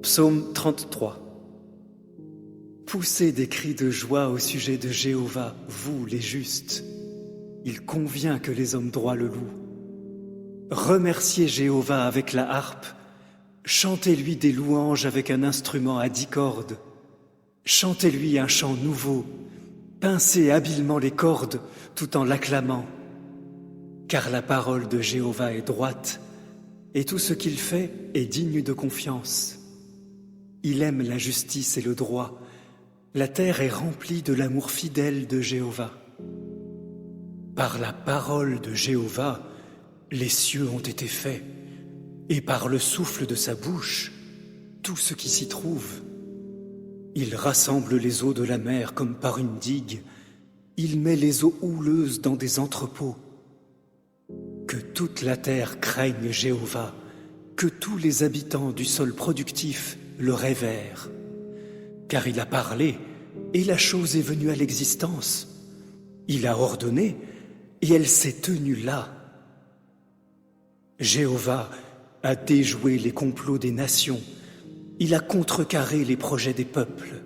Psaume 33. Poussez des cris de joie au sujet de Jéhovah, vous les justes. Il convient que les hommes droits le louent. Remerciez Jéhovah avec la harpe, chantez-lui des louanges avec un instrument à 10 cordes. Chantez-lui un chant nouveau, pincez habilement les cordes tout en l'acclamant. Car la parole de Jéhovah est droite, et tout ce qu'il fait est digne de confiance. Il aime la justice et le droit. La terre est remplie de l'amour fidèle de Jéhovah. Par la parole de Jéhovah, les cieux ont été faits, et par le souffle de sa bouche, tout ce qui s'y trouve. Il rassemble les eaux de la mer comme par une digue. Il met les eaux houleuses dans des entrepôts. Que toute la terre craigne Jéhovah, que tous les habitants du sol productif le révèrent. Car il a parlé, et la chose est venue à l'existence. Il a ordonné, et elle s'est tenue là. Jéhovah a déjoué les complots des nations. Il a contrecarré les projets des peuples.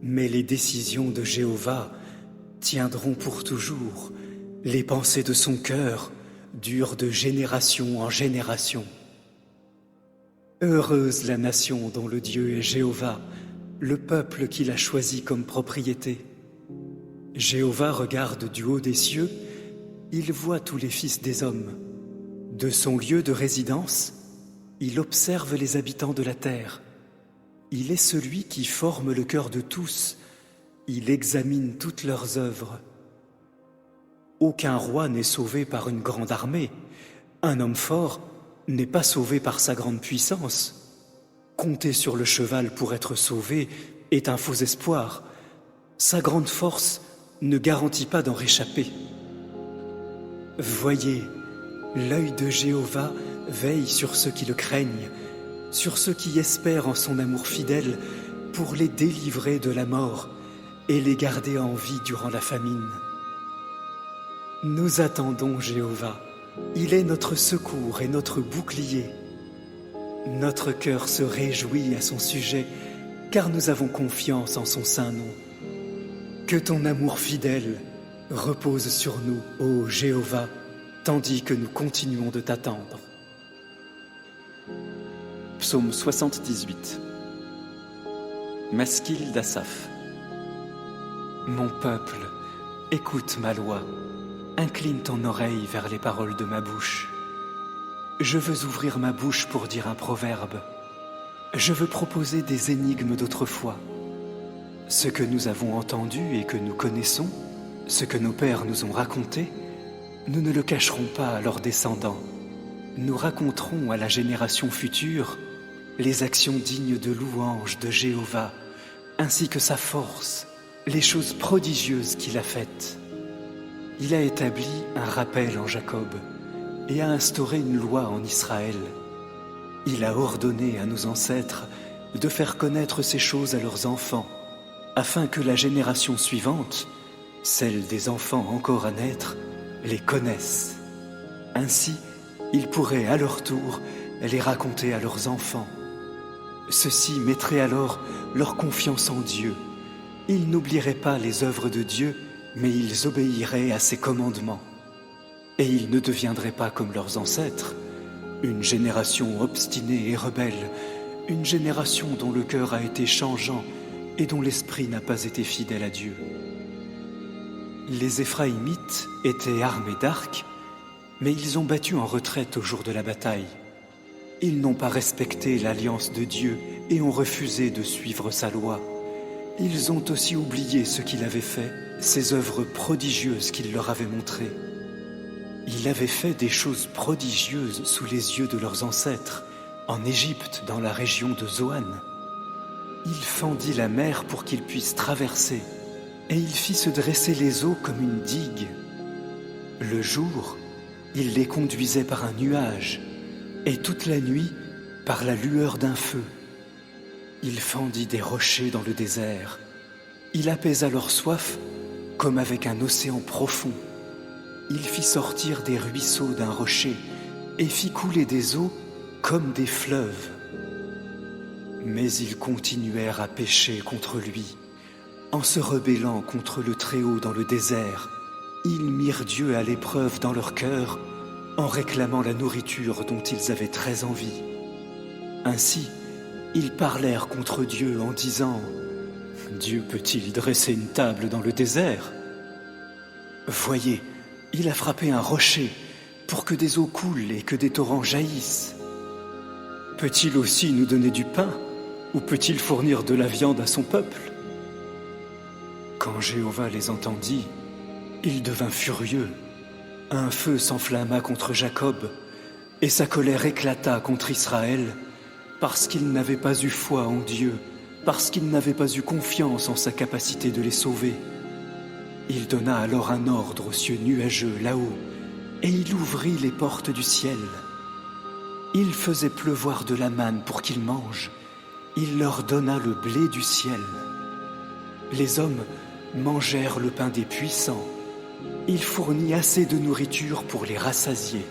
Mais les décisions de Jéhovah tiendront pour toujours. Les pensées de son cœur durent de génération en génération. Heureuse la nation dont le Dieu est Jéhovah, le peuple qu'il a choisi comme propriété. Jéhovah regarde du haut des cieux, il voit tous les fils des hommes. De son lieu de résidence, il observe les habitants de la terre. Il est celui qui forme le cœur de tous, il examine toutes leurs œuvres. Aucun roi n'est sauvé par une grande armée, un homme fort n'est pas sauvé par sa grande puissance. Compter sur le cheval pour être sauvé est un faux espoir. Sa grande force ne garantit pas d'en réchapper. Voyez, l'œil de Jéhovah veille sur ceux qui le craignent, sur ceux qui espèrent en son amour fidèle pour les délivrer de la mort et les garder en vie durant la famine. Nous attendons Jéhovah. Il est notre secours et notre bouclier. Notre cœur se réjouit à son sujet, car nous avons confiance en son saint nom. Que ton amour fidèle repose sur nous, ô Jéhovah, tandis que nous continuons de t'attendre. Psaume 78. Maskil d'Asaph. Mon peuple, écoute ma loi. Incline ton oreille vers les paroles de ma bouche. Je veux ouvrir ma bouche pour dire un proverbe. Je veux proposer des énigmes d'autrefois. Ce que nous avons entendu et que nous connaissons, ce que nos pères nous ont raconté, nous ne le cacherons pas à leurs descendants. Nous raconterons à la génération future les actions dignes de louange de Jéhovah, ainsi que sa force, les choses prodigieuses qu'il a faites. Il a établi un rappel en Jacob et a instauré une loi en Israël. Il a ordonné à nos ancêtres de faire connaître ces choses à leurs enfants, afin que la génération suivante, celle des enfants encore à naître, les connaisse. Ainsi, ils pourraient à leur tour les raconter à leurs enfants. Ceux-ci mettraient alors leur confiance en Dieu. Ils n'oublieraient pas les œuvres de Dieu, mais ils obéiraient à ses commandements. Et ils ne deviendraient pas comme leurs ancêtres, une génération obstinée et rebelle, une génération dont le cœur a été changeant et dont l'esprit n'a pas été fidèle à Dieu. Les Éphraïmites étaient armés d'arcs, mais ils ont battu en retraite au jour de la bataille. Ils n'ont pas respecté l'alliance de Dieu et ont refusé de suivre sa loi. Ils ont aussi oublié ce qu'il avait fait, ses œuvres prodigieuses qu'il leur avait montrées. Il avait fait des choses prodigieuses sous les yeux de leurs ancêtres, en Égypte, dans la région de Zoan. Il fendit la mer pour qu'ils puissent traverser, et il fit se dresser les eaux comme une digue. Le jour, il les conduisait par un nuage, et toute la nuit, par la lueur d'un feu. Il fendit des rochers dans le désert. Il apaisa leur soif comme avec un océan profond. Il fit sortir des ruisseaux d'un rocher et fit couler des eaux comme des fleuves. Mais ils continuèrent à pécher contre lui. En se rebellant contre le Très-Haut dans le désert, ils mirent Dieu à l'épreuve dans leur cœur en réclamant la nourriture dont ils avaient très envie. Ainsi, ils parlèrent contre Dieu en disant « Dieu peut-il dresser une table dans le désert? Voyez, il a frappé un rocher pour que des eaux coulent et que des torrents jaillissent. Peut-il aussi nous donner du pain ou peut-il fournir de la viande à son peuple ?» Quand Jéhovah les entendit, il devint furieux. Un feu s'enflamma contre Jacob, et sa colère éclata contre Israël, parce qu'il n'avait pas eu foi en Dieu, parce qu'il n'avait pas eu confiance en sa capacité de les sauver. Il donna alors un ordre aux cieux nuageux là-haut, et il ouvrit les portes du ciel. Il faisait pleuvoir de la manne pour qu'ils mangent. Il leur donna le blé du ciel. Les hommes mangèrent le pain des puissants. Il fournit assez de nourriture pour les rassasier.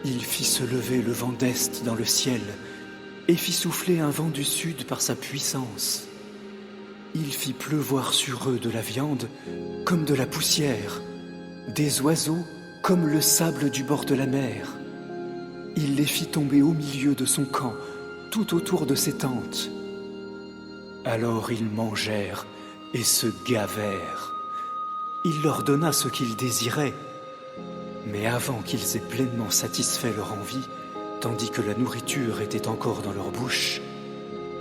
Il fit se lever le vent d'est dans le ciel et fit souffler un vent du sud par sa puissance. Il fit pleuvoir sur eux de la viande comme de la poussière, des oiseaux comme le sable du bord de la mer. Il les fit tomber au milieu de son camp, tout autour de ses tentes. Alors ils mangèrent et se gavèrent. Il leur donna ce qu'ils désiraient, mais avant qu'ils aient pleinement satisfait leur envie, tandis que la nourriture était encore dans leur bouche,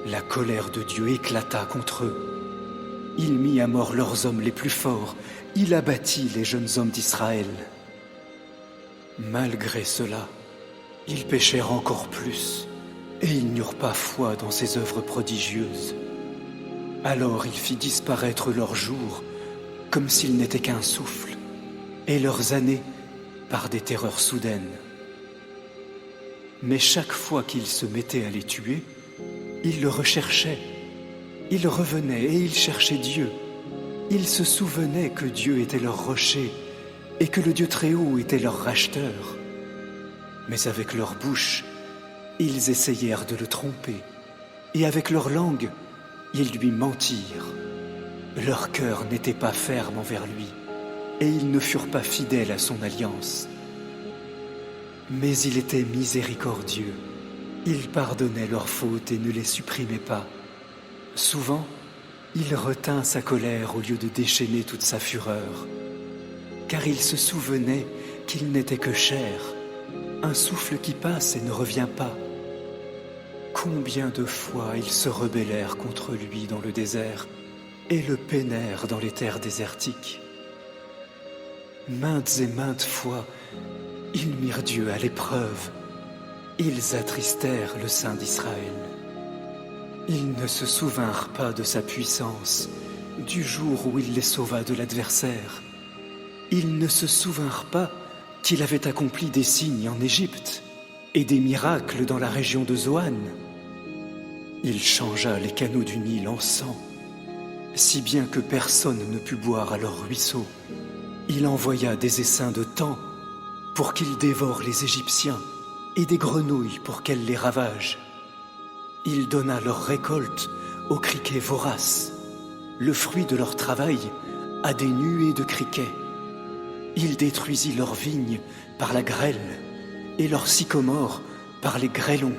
la colère de Dieu éclata contre eux. Il mit à mort leurs hommes les plus forts, il abattit les jeunes hommes d'Israël. Malgré cela, ils péchèrent encore plus, et ils n'eurent pas foi dans ses œuvres prodigieuses. Alors il fit disparaître leurs jours, comme s'ils n'étaient qu'un souffle, et leurs années par des terreurs soudaines. Mais chaque fois qu'il se mettait à les tuer, ils le recherchaient. Ils revenaient et ils cherchaient Dieu. Ils se souvenaient que Dieu était leur rocher et que le Dieu Très-Haut était leur racheteur. Mais avec leur bouche, ils essayèrent de le tromper, et avec leur langue, ils lui mentirent. Leur cœur n'était pas ferme envers lui, et ils ne furent pas fidèles à son alliance. Mais il était miséricordieux. Il pardonnait leurs fautes et ne les supprimait pas. Souvent, il retint sa colère au lieu de déchaîner toute sa fureur, car il se souvenait qu'il n'était que chair, un souffle qui passe et ne revient pas. Combien de fois ils se rebellèrent contre lui dans le désert et le peinèrent dans les terres désertiques. Maintes et maintes fois, ils mirent Dieu à l'épreuve. Ils attristèrent le Saint d'Israël. Ils ne se souvinrent pas de sa puissance, du jour où il les sauva de l'adversaire. Ils ne se souvinrent pas qu'il avait accompli des signes en Égypte et des miracles dans la région de Zoan. Il changea les canaux du Nil en sang, si bien que personne ne put boire à leur ruisseau. Il envoya des essaims de taans pour qu'ils dévorent les Égyptiens et des grenouilles pour qu'elles les ravagent. Il donna leur récolte aux criquets voraces, le fruit de leur travail à des nuées de criquets. Il détruisit leurs vignes par la grêle et leurs sycomores par les grêlons.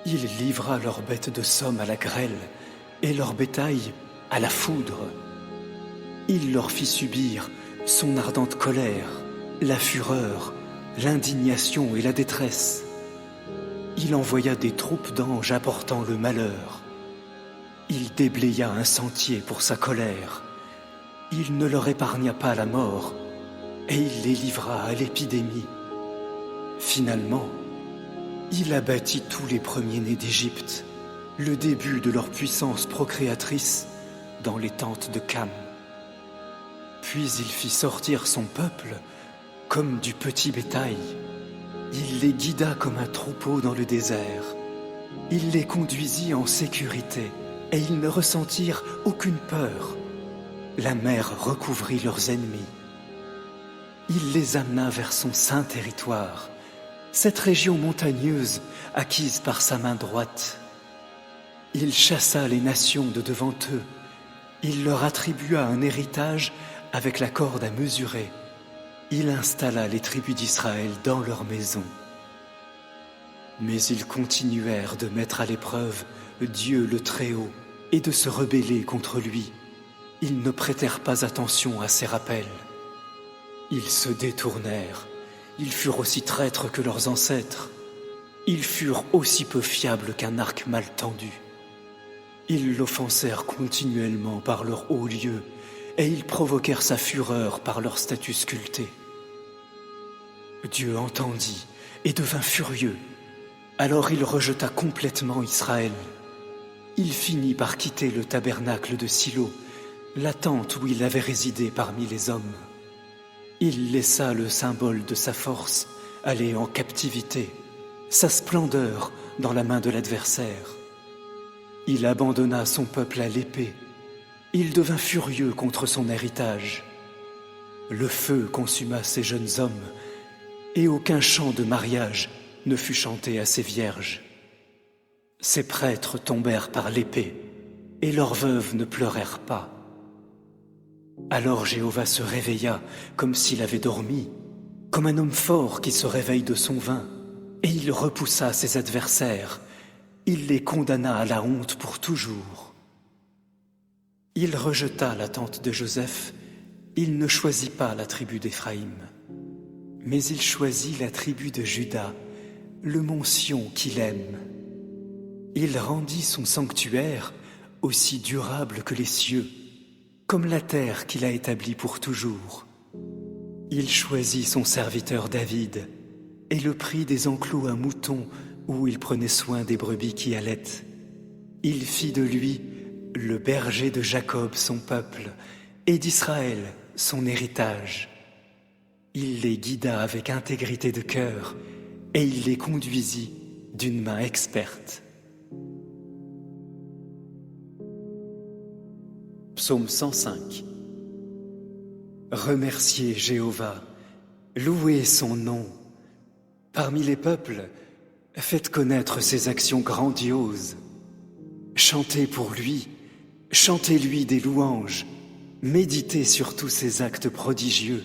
Il livra leurs bêtes de somme à la grêle et leur bétail à la foudre. Il leur fit subir son ardente colère, la fureur, l'indignation et la détresse. Il envoya des troupes d'anges apportant le malheur. Il déblaya un sentier pour sa colère. Il ne leur épargna pas la mort, et il les livra à l'épidémie. Finalement, il abattit tous les premiers-nés d'Égypte, le début de leur puissance procréatrice dans les tentes de Cam. Puis il fit sortir son peuple comme du petit bétail. Il les guida comme un troupeau dans le désert. Il les conduisit en sécurité et ils ne ressentirent aucune peur. La mer recouvrit leurs ennemis. Il les amena vers son saint territoire, cette région montagneuse acquise par sa main droite. Il chassa les nations de devant eux. Il leur attribua un héritage avec la corde à mesurer. Il installa les tribus d'Israël dans leurs maisons. Mais ils continuèrent de mettre à l'épreuve Dieu le Très-Haut et de se rebeller contre lui. Ils ne prêtèrent pas attention à ses rappels. Ils se détournèrent. Ils furent aussi traîtres que leurs ancêtres. Ils furent aussi peu fiables qu'un arc mal tendu. Ils l'offensèrent continuellement par leur haut lieu, et ils provoquèrent sa fureur par leur statut sculpté. Dieu entendit et devint furieux. Alors il rejeta complètement Israël. Il finit par quitter le tabernacle de Silo, la tente où il avait résidé parmi les hommes. Il laissa le symbole de sa force aller en captivité, sa splendeur dans la main de l'adversaire. Il abandonna son peuple à l'épée. Il devint furieux contre son héritage. Le feu consuma ses jeunes hommes, et aucun chant de mariage ne fut chanté à ses vierges. Ses prêtres tombèrent par l'épée, et leurs veuves ne pleurèrent pas. Alors Jéhovah se réveilla comme s'il avait dormi, comme un homme fort qui se réveille de son vin, et il repoussa ses adversaires. Il les condamna à la honte pour toujours. Il rejeta la tente de Joseph. Il ne choisit pas la tribu d'Éphraïm, mais il choisit la tribu de Juda, le mont Sion qu'il aime. Il rendit son sanctuaire aussi durable que les cieux, comme la terre qu'il a établie pour toujours. Il choisit son serviteur David et le prit des enclos à moutons où il prenait soin des brebis qui allaitent. Il fit de lui le berger de Jacob son peuple et d'Israël son héritage. Il les guida avec intégrité de cœur et il les conduisit d'une main experte. Psaume 105. Remerciez Jéhovah, louez son nom. Parmi les peuples, faites connaître ses actions grandioses. Chantez pour lui, chantez-lui des louanges, méditez sur tous ses actes prodigieux.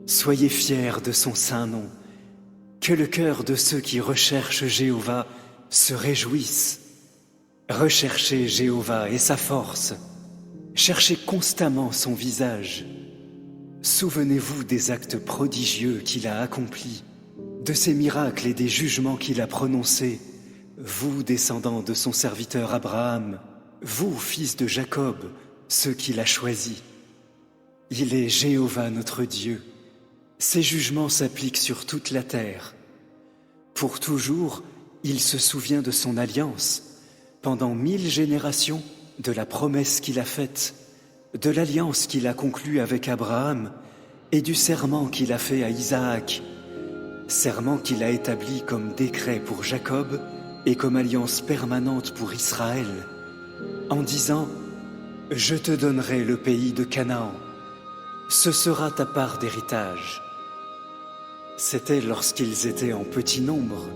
Soyez fiers de son saint nom, que le cœur de ceux qui recherchent Jéhovah se réjouisse. Recherchez Jéhovah et sa force, cherchez constamment son visage. Souvenez-vous des actes prodigieux qu'il a accomplis, de ses miracles et des jugements qu'il a prononcés, vous, descendants de son serviteur Abraham, vous, fils de Jacob, ceux qu'il a choisis. Il est Jéhovah notre Dieu. Ses jugements s'appliquent sur toute la terre. Pour toujours, il se souvient de son alliance, pendant 1000 générations, de la promesse qu'il a faite, de l'alliance qu'il a conclue avec Abraham et du serment qu'il a fait à Isaac, serment qu'il a établi comme décret pour Jacob et comme alliance permanente pour Israël, en disant « Je te donnerai le pays de Canaan, ce sera ta part d'héritage. » C'était lorsqu'ils étaient en petit nombre,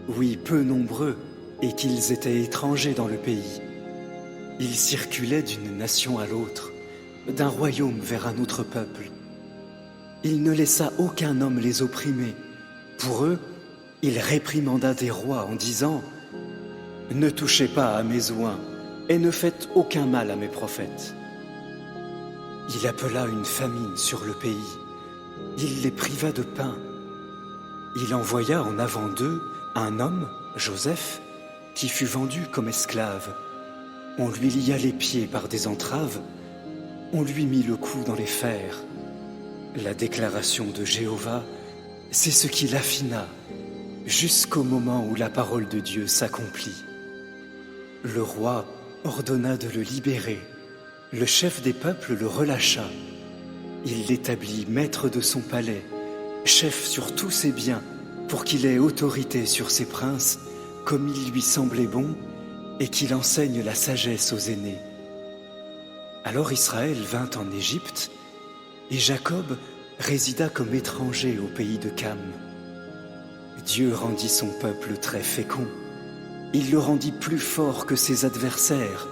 oui, peu nombreux, et qu'ils étaient étrangers dans le pays. Ils circulaient d'une nation à l'autre, d'un royaume vers un autre peuple. Il ne laissa aucun homme les opprimer. Pour eux, il réprimanda des rois en disant « Ne touchez pas à mes oins et ne faites aucun mal à mes prophètes. » Il appela une famine sur le pays. Il les priva de pain. Il envoya en avant d'eux un homme, Joseph, qui fut vendu comme esclave. On lui lia les pieds par des entraves, on lui mit le cou dans les fers. La déclaration de Jéhovah, c'est ce qui l'affina, jusqu'au moment où la parole de Dieu s'accomplit. Le roi ordonna de le libérer. Le chef des peuples le relâcha. Il l'établit maître de son palais, chef sur tous ses biens, pour qu'il ait autorité sur ses princes, comme il lui semblait bon, et qu'il enseigne la sagesse aux aînés. Alors Israël vint en Égypte, et Jacob résida comme étranger au pays de Cam. Dieu rendit son peuple très fécond. Il le rendit plus fort que ses adversaires,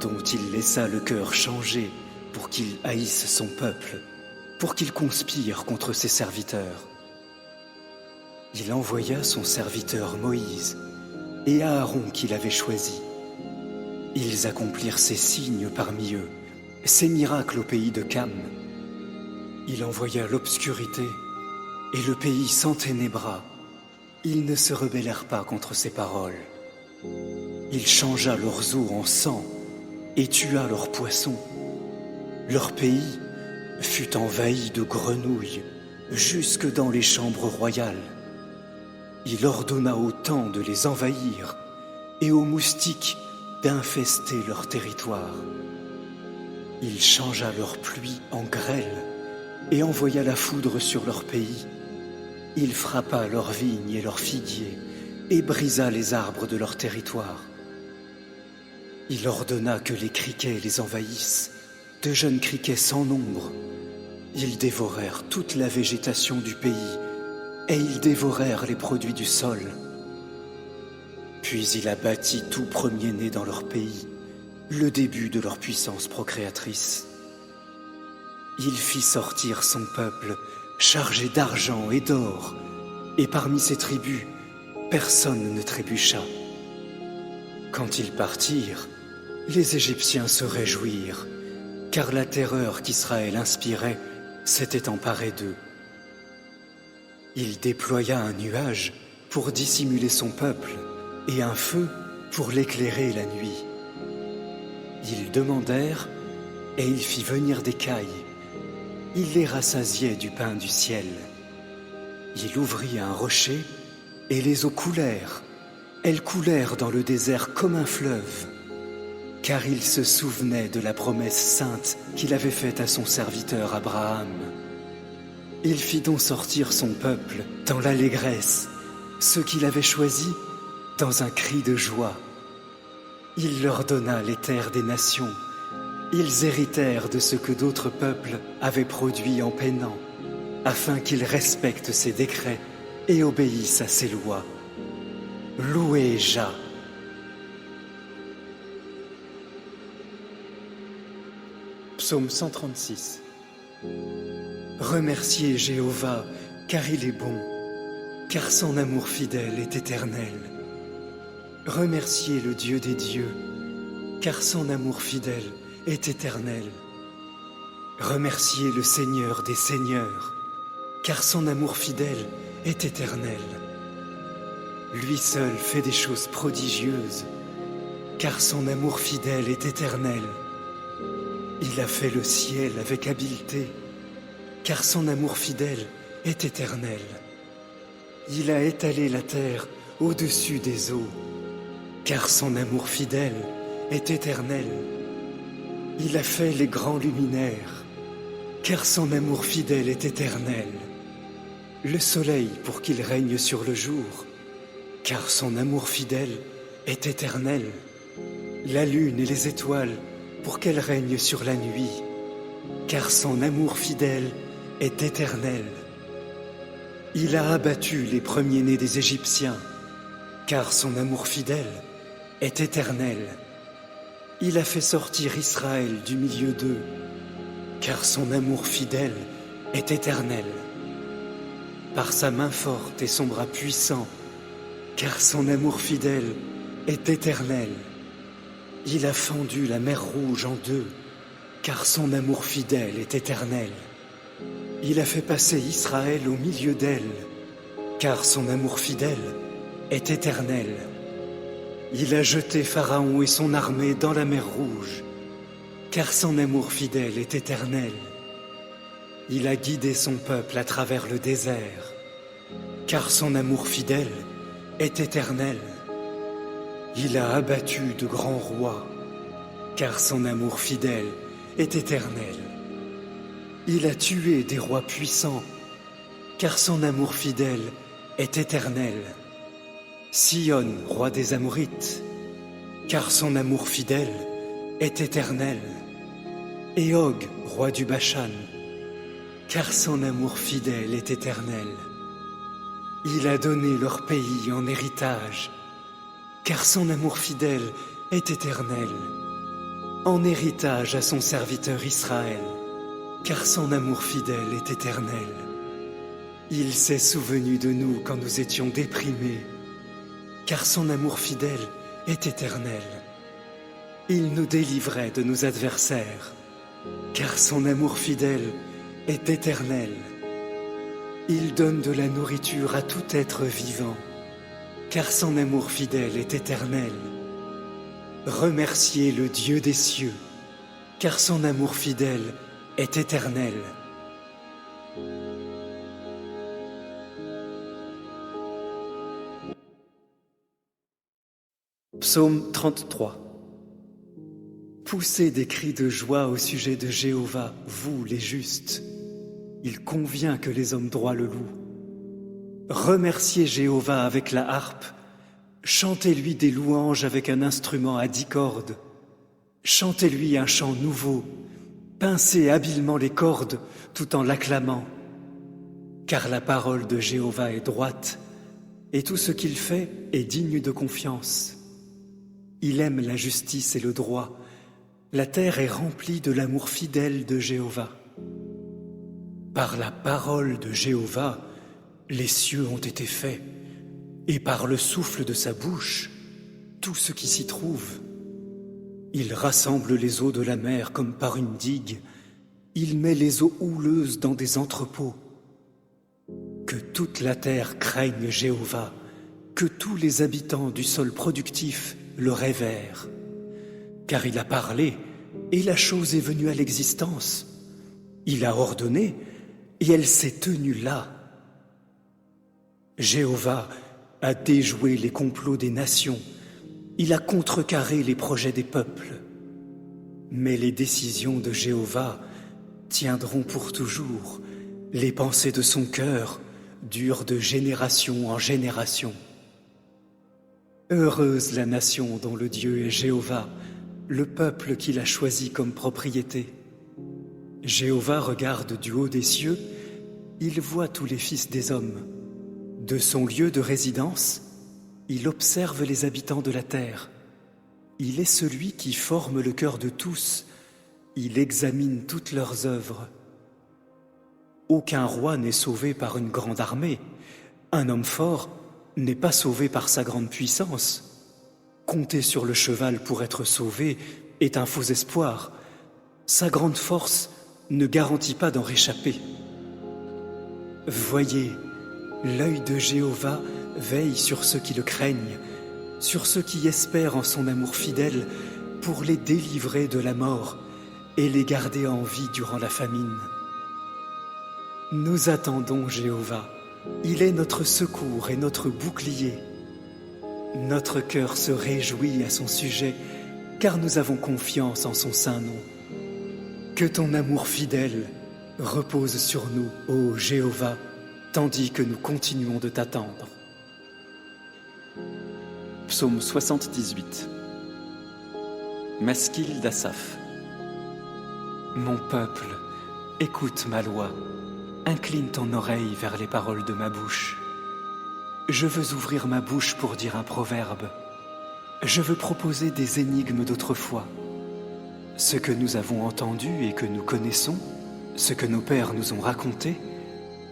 dont il laissa le cœur changer pour qu'il haïsse son peuple, pour qu'il conspire contre ses serviteurs. Il envoya son serviteur Moïse et Aaron qu'il avait choisi. Ils accomplirent ces signes parmi eux, ces miracles au pays de Cam. Il envoya l'obscurité et le pays s'enténébra. Ils ne se rebellèrent pas contre ses paroles. Il changea leurs eaux en sang et tua leurs poissons. Leur pays fut envahi de grenouilles jusque dans les chambres royales. Il ordonna aux temps de les envahir et aux moustiques d'infester leur territoire. Il changea leur pluie en grêle et envoya la foudre sur leur pays. Il frappa leurs vignes et leurs figuiers et brisa les arbres de leur territoire. Il ordonna que les criquets les envahissent, de jeunes criquets sans nombre. Ils dévorèrent toute la végétation du pays et ils dévorèrent les produits du sol. Puis il abattit tout premier-né dans leur pays, le début de leur puissance procréatrice. Il fit sortir son peuple chargé d'argent et d'or, et parmi ses tribus, personne ne trébucha. Quand ils partirent, les Égyptiens se réjouirent, car la terreur qu'Israël inspirait s'était emparée d'eux. Il déploya un nuage pour dissimuler son peuple et un feu pour l'éclairer la nuit. Ils demandèrent et il fit venir des cailles. Il les rassasiait du pain du ciel. Il ouvrit un rocher et les eaux coulèrent. Elles coulèrent dans le désert comme un fleuve, car il se souvenait de la promesse sainte qu'il avait faite à son serviteur Abraham. Il fit donc sortir son peuple dans l'allégresse, ceux qu'il avait choisis dans un cri de joie. Il leur donna les terres des nations. Ils héritèrent de ce que d'autres peuples avaient produit en peinant, afin qu'ils respectent ses décrets et obéissent à ses lois. Louez Jah. Psaume 136. Remerciez Jéhovah, car il est bon, car son amour fidèle est éternel. Remerciez le Dieu des dieux, car son amour fidèle est éternel. Remerciez le Seigneur des seigneurs, car son amour fidèle est éternel. Lui seul fait des choses prodigieuses, car son amour fidèle est éternel. Il a fait le ciel avec habileté, car son amour fidèle est éternel. Il a étalé la terre au-dessus des eaux, car son amour fidèle est éternel. Il a fait les grands luminaires, car son amour fidèle est éternel. Le soleil pour qu'il règne sur le jour, car son amour fidèle est éternel. La lune et les étoiles pour qu'elles règnent sur la nuit, car son amour fidèle est éternel. Il a abattu les premiers-nés des Égyptiens, car son amour fidèle est éternel. Il a fait sortir Israël du milieu d'eux, car son amour fidèle est éternel. Par sa main forte et son bras puissant, car son amour fidèle est éternel. Il a fendu la mer Rouge en deux, car son amour fidèle est éternel. Il a fait passer Israël au milieu d'elle, car son amour fidèle est éternel. Il a jeté Pharaon et son armée dans la mer Rouge, car son amour fidèle est éternel. Il a guidé son peuple à travers le désert, car son amour fidèle est éternel. Il a abattu de grands rois, car son amour fidèle est éternel. Il a tué des rois puissants, car son amour fidèle est éternel. Sion, roi des Amorites, car son amour fidèle est éternel. Et Og, roi du Bashan, car son amour fidèle est éternel. Il a donné leur pays en héritage, car son amour fidèle est éternel, en héritage à son serviteur Israël, car son amour fidèle est éternel. Il s'est souvenu de nous quand nous étions déprimés, car son amour fidèle est éternel. Il nous délivrait de nos adversaires, car son amour fidèle est éternel. Il donne de la nourriture à tout être vivant, car son amour fidèle est éternel. Remerciez le Dieu des cieux, car son amour fidèle est éternel. Psaume 33. Poussez des cris de joie au sujet de Jéhovah, vous les justes. Il convient que les hommes droits le louent. Remerciez Jéhovah avec la harpe, chantez-lui des louanges avec un instrument à 10 cordes. Chantez-lui un chant nouveau, pincez habilement les cordes tout en l'acclamant. Car la parole de Jéhovah est droite, et tout ce qu'il fait est digne de confiance. Il aime la justice et le droit. La terre est remplie de l'amour fidèle de Jéhovah. Par la parole de Jéhovah, les cieux ont été faits, et par le souffle de sa bouche, tout ce qui s'y trouve. Il rassemble les eaux de la mer comme par une digue. Il met les eaux houleuses dans des entrepôts. Que toute la terre craigne Jéhovah, que tous les habitants du sol productif le révèrent. Car il a parlé, et la chose est venue à l'existence. Il a ordonné, et elle s'est tenue là. Jéhovah a déjoué les complots des nations. Il a contrecarré les projets des peuples. Mais les décisions de Jéhovah tiendront pour toujours. Les pensées de son cœur durent de génération en génération. Heureuse la nation dont le Dieu est Jéhovah, le peuple qu'il a choisi comme propriété. Jéhovah regarde du haut des cieux, il voit tous les fils des hommes. De son lieu de résidence, il observe les habitants de la terre. Il est celui qui forme le cœur de tous, il examine toutes leurs œuvres. Aucun roi n'est sauvé par une grande armée, un homme fort n'est pas sauvé par sa grande puissance. Compter sur le cheval pour être sauvé est un faux espoir. Sa grande force ne garantit pas d'en réchapper. Voyez, l'œil de Jéhovah veille sur ceux qui le craignent, sur ceux qui espèrent en son amour fidèle pour les délivrer de la mort et les garder en vie durant la famine. Nous attendons Jéhovah. Il est notre secours et notre bouclier. Notre cœur se réjouit à son sujet, car nous avons confiance en son saint nom. Que ton amour fidèle repose sur nous, ô Jéhovah, tandis que nous continuons de t'attendre. Psaume 78. Maskil d'Asaph. Mon peuple, écoute ma loi. Incline ton oreille vers les paroles de ma bouche. Je veux ouvrir ma bouche pour dire un proverbe. Je veux proposer des énigmes d'autrefois. Ce que nous avons entendu et que nous connaissons, ce que nos pères nous ont raconté,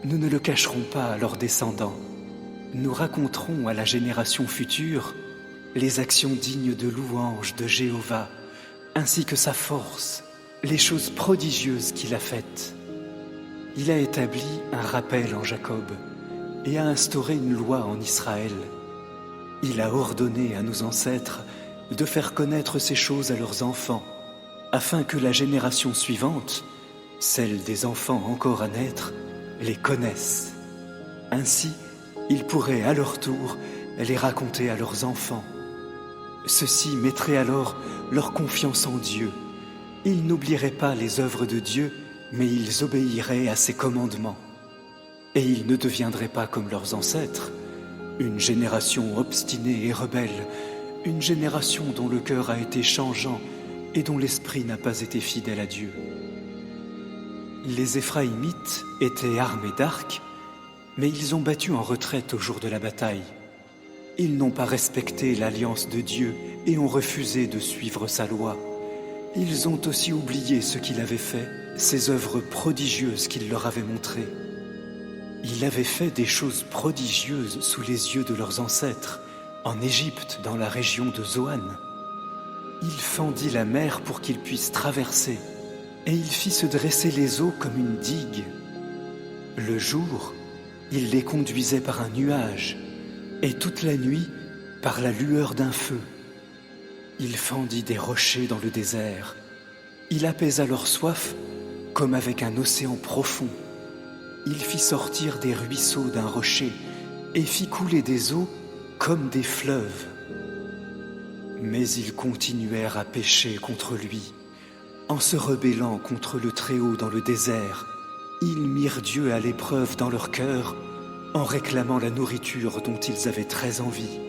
nous ne le cacherons pas à leurs descendants. Nous raconterons à la génération future les actions dignes de louange de Jéhovah, ainsi que sa force, les choses prodigieuses qu'il a faites. Il a établi un rappel en Jacob et a instauré une loi en Israël. Il a ordonné à nos ancêtres de faire connaître ces choses à leurs enfants, afin que la génération suivante, celle des enfants encore à naître, les connaisse. Ainsi, ils pourraient à leur tour les raconter à leurs enfants. Ceux-ci mettraient alors leur confiance en Dieu. Ils n'oublieraient pas les œuvres de Dieu, mais ils obéiraient à ses commandements. Et ils ne deviendraient pas comme leurs ancêtres, une génération obstinée et rebelle, une génération dont le cœur a été changeant et dont l'esprit n'a pas été fidèle à Dieu. Les Éphraïmites étaient armés d'arcs, mais ils ont battu en retraite au jour de la bataille. Ils n'ont pas respecté l'alliance de Dieu et ont refusé de suivre sa loi. Ils ont aussi oublié ce qu'il avait fait, ses œuvres prodigieuses qu'il leur avait montrées. Il avait fait des choses prodigieuses sous les yeux de leurs ancêtres, en Égypte, dans la région de Zoan. Il fendit la mer pour qu'ils puissent traverser, et il fit se dresser les eaux comme une digue. Le jour, il les conduisait par un nuage, et toute la nuit, par la lueur d'un feu. Il fendit des rochers dans le désert. Il apaisa leur soif comme avec un océan profond. Il fit sortir des ruisseaux d'un rocher et fit couler des eaux comme des fleuves. Mais ils continuèrent à pécher contre lui. En se rebellant contre le Très-Haut dans le désert, ils mirent Dieu à l'épreuve dans leur cœur en réclamant la nourriture dont ils avaient très envie.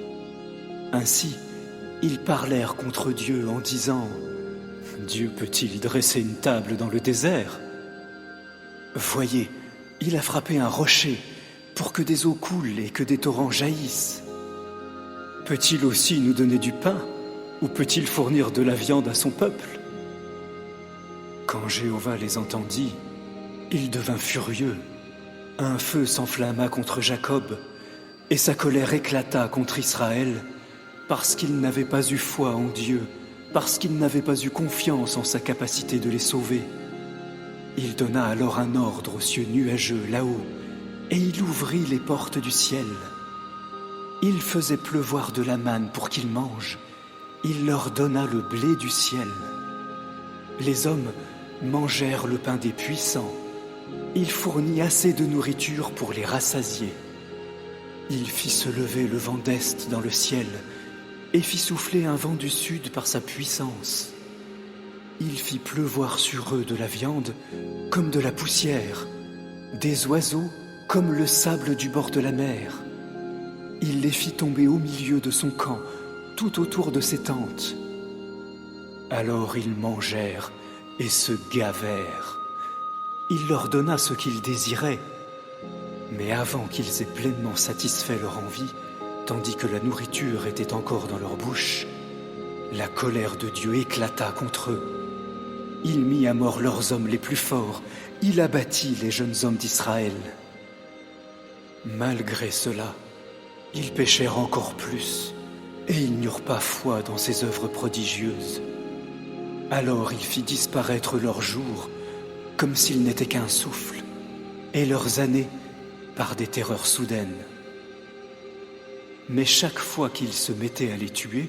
Ainsi, ils parlèrent contre Dieu en disant « Dieu peut-il dresser une table dans le désert? Voyez, il a frappé un rocher pour que des eaux coulent et que des torrents jaillissent. Peut-il aussi nous donner du pain ou peut-il fournir de la viande à son peuple ?» Quand Jéhovah les entendit, il devint furieux. Un feu s'enflamma contre Jacob et sa colère éclata contre Israël parce qu'il n'avait pas eu foi en Dieu, parce qu'il n'avait pas eu confiance en sa capacité de les sauver. Il donna alors un ordre aux cieux nuageux là-haut, et il ouvrit les portes du ciel. Il faisait pleuvoir de la manne pour qu'ils mangent. Il leur donna le blé du ciel. Les hommes mangèrent le pain des puissants. Il fournit assez de nourriture pour les rassasier. Il fit se lever le vent d'est dans le ciel et fit souffler un vent du sud par sa puissance. Il fit pleuvoir sur eux de la viande comme de la poussière, des oiseaux comme le sable du bord de la mer. Il les fit tomber au milieu de son camp, tout autour de ses tentes. Alors ils mangèrent et se gavèrent. Il leur donna ce qu'ils désiraient, mais avant qu'ils aient pleinement satisfait leur envie, tandis que la nourriture était encore dans leur bouche, la colère de Dieu éclata contre eux. Il mit à mort leurs hommes les plus forts, il abattit les jeunes hommes d'Israël. Malgré cela, ils péchèrent encore plus, et ils n'eurent pas foi dans ses œuvres prodigieuses. Alors il fit disparaître leurs jours, comme s'ils n'étaient qu'un souffle, et leurs années par des terreurs soudaines. Mais chaque fois qu'il se mettait à les tuer,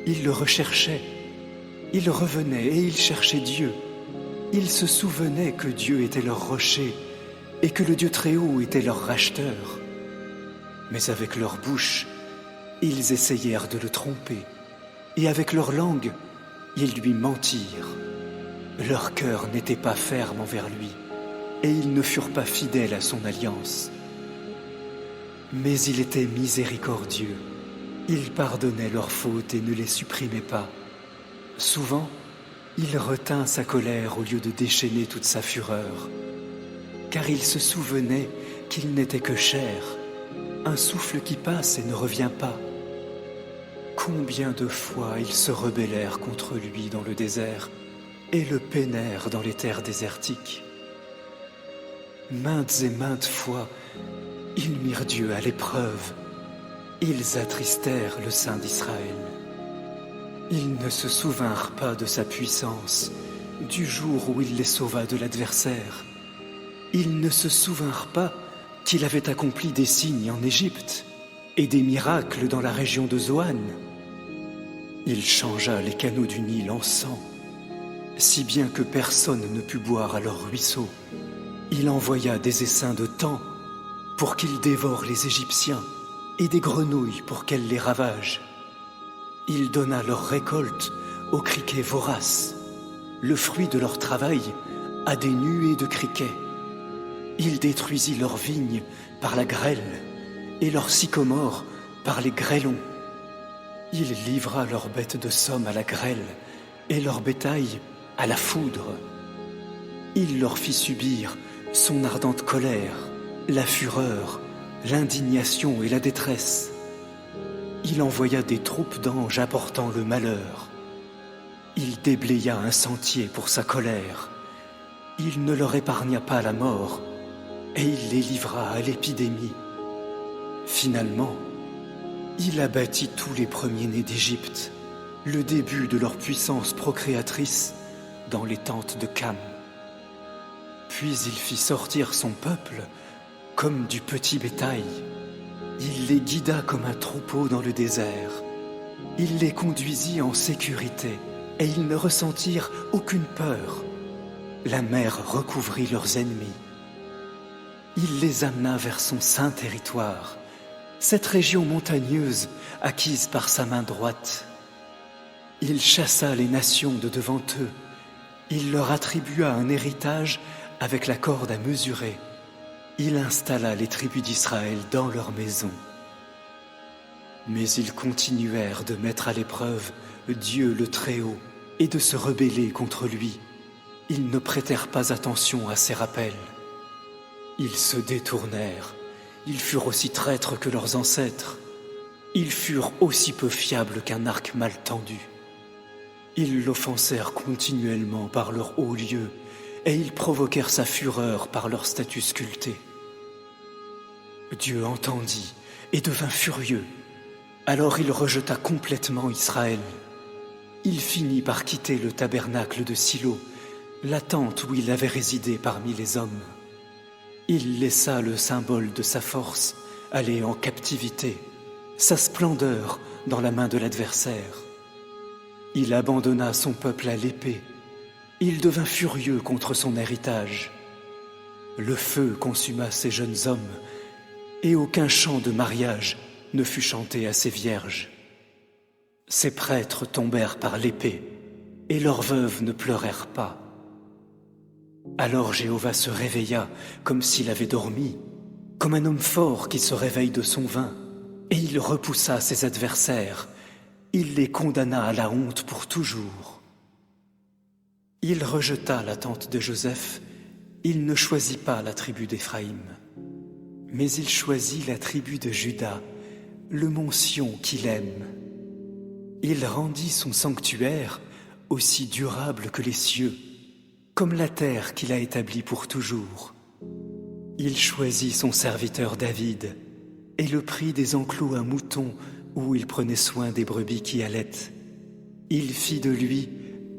il le recherchait. Il revenait et il cherchait Dieu. Il se souvenait que Dieu était leur rocher et que le Dieu Très-Haut était leur racheteur. Mais avec leur bouche, ils essayèrent de le tromper, et avec leur langue, ils lui mentirent. Leur cœur n'était pas ferme envers lui, et ils ne furent pas fidèles à son alliance. Mais il était miséricordieux. Il pardonnait leurs fautes et ne les supprimait pas. Souvent, il retint sa colère au lieu de déchaîner toute sa fureur, car il se souvenait qu'il n'était que chair, un souffle qui passe et ne revient pas. Combien de fois ils se rebellèrent contre lui dans le désert et le peinèrent dans les terres désertiques. Maintes et maintes fois, ils mirent Dieu à l'épreuve. Ils attristèrent le Saint d'Israël. Ils ne se souvinrent pas de sa puissance, du jour où il les sauva de l'adversaire. Ils ne se souvinrent pas qu'il avait accompli des signes en Égypte et des miracles dans la région de Zoan. Il changea les canaux du Nil en sang, si bien que personne ne put boire à leur ruisseau. Il envoya des essaims de taans pour qu'ils dévorent les Égyptiens et des grenouilles pour qu'elles les ravagent. Il donna leur récolte aux criquets voraces, le fruit de leur travail à des nuées de criquets. Il détruisit leurs vignes par la grêle et leurs sycomores par les grêlons. Il livra leurs bêtes de somme à la grêle et leur bétail à la foudre. Il leur fit subir son ardente colère, la fureur, l'indignation et la détresse. il envoya des troupes d'anges apportant le malheur. Il déblaya un sentier pour sa colère. Il ne leur épargna pas la mort, et il les livra à l'épidémie. Finalement, il abattit tous les premiers-nés d'Égypte, le début de leur puissance procréatrice dans les tentes de Cam. Puis il fit sortir son peuple comme du petit bétail. Il les guida comme un troupeau dans le désert. Il les conduisit en sécurité et ils ne ressentirent aucune peur. La mer recouvrit leurs ennemis. Il les amena vers son saint territoire, cette région montagneuse acquise par sa main droite. Il chassa les nations de devant eux. Il leur attribua un héritage avec la corde à mesurer. Il installa les tribus d'Israël dans leur maison. Mais ils continuèrent de mettre à l'épreuve Dieu le Très-Haut et de se rebeller contre lui. Ils ne prêtèrent pas attention à ses rappels. Ils se détournèrent. Ils furent aussi traîtres que leurs ancêtres. Ils furent aussi peu fiables qu'un arc mal tendu. Ils l'offensèrent continuellement par leurs hauts lieux et ils provoquèrent sa fureur par leur statut sculpté. Dieu entendit et devint furieux. Alors il rejeta complètement Israël. Il finit par quitter le tabernacle de Silo, la tente où il avait résidé parmi les hommes. Il laissa le symbole de sa force aller en captivité, sa splendeur dans la main de l'adversaire. Il abandonna son peuple à l'épée. Il devint furieux contre son héritage. Le feu consuma ses jeunes hommes, et aucun chant de mariage ne fut chanté à ses vierges. Ses prêtres tombèrent par l'épée, et leurs veuves ne pleurèrent pas. Alors Jéhovah se réveilla comme s'il avait dormi, comme un homme fort qui se réveille de son vin, et il repoussa ses adversaires. Il les condamna à la honte pour toujours. Il rejeta la tente de Joseph. Il ne choisit pas la tribu d'Éphraïm, mais il choisit la tribu de Juda, le mont Sion qu'il aime. Il rendit son sanctuaire aussi durable que les cieux, comme la terre qu'il a établie pour toujours. Il choisit son serviteur David et le prit des enclos à moutons où il prenait soin des brebis qui allaitent. Il fit de lui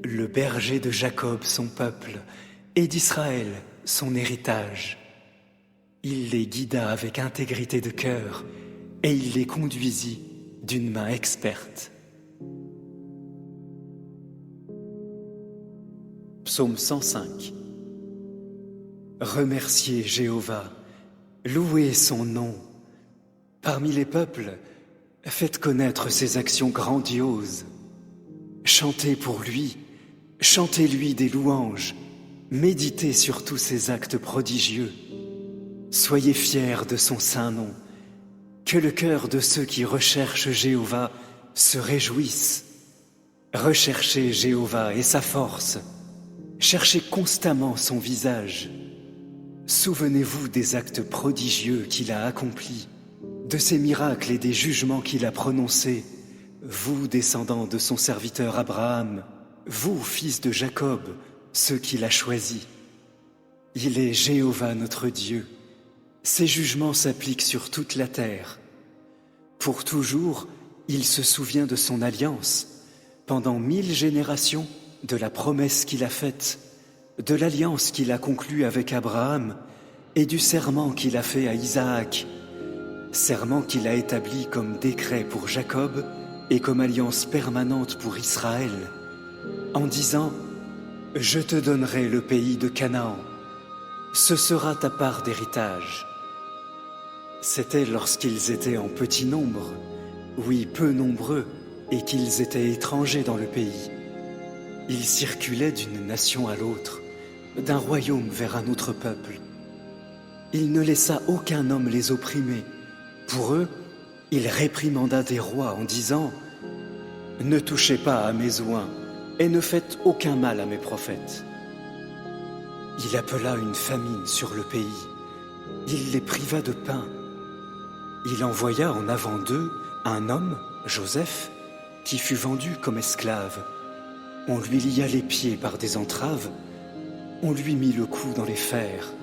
le berger de Jacob son peuple et d'Israël son héritage. Il les guida avec intégrité de cœur et il les conduisit d'une main experte. Psaume 105. Remerciez Jéhovah, louez son nom. Parmi les peuples, faites connaître ses actions grandioses. Chantez pour lui, chantez-lui des louanges, méditez sur tous ses actes prodigieux. Soyez fiers de son saint nom, que le cœur de ceux qui recherchent Jéhovah se réjouisse. Recherchez Jéhovah et sa force, cherchez constamment son visage. Souvenez-vous des actes prodigieux qu'il a accomplis, de ses miracles et des jugements qu'il a prononcés, vous, descendants de son serviteur Abraham, vous, fils de Jacob, ceux qu'il a choisis. Il est Jéhovah notre Dieu. Ses jugements s'appliquent sur toute la terre. Pour toujours, il se souvient de son alliance, pendant 1000 générations, de la promesse qu'il a faite, de l'alliance qu'il a conclue avec Abraham et du serment qu'il a fait à Isaac, serment qu'il a établi comme décret pour Jacob et comme alliance permanente pour Israël, en disant « Je te donnerai le pays de Canaan, ce sera ta part d'héritage. » C'était lorsqu'ils étaient en petit nombre, oui, peu nombreux, et qu'ils étaient étrangers dans le pays. Ils circulaient d'une nation à l'autre, d'un royaume vers un autre peuple. Il ne laissa aucun homme les opprimer. Pour eux, il réprimanda des rois en disant « Ne touchez pas à mes oins et ne faites aucun mal à mes prophètes. » Il appela une famine sur le pays. Il les priva de pain. Il envoya en avant d'eux un homme Joseph, qui fut vendu comme esclave, on lui lia les pieds par des entraves, on lui mit le cou dans les fers.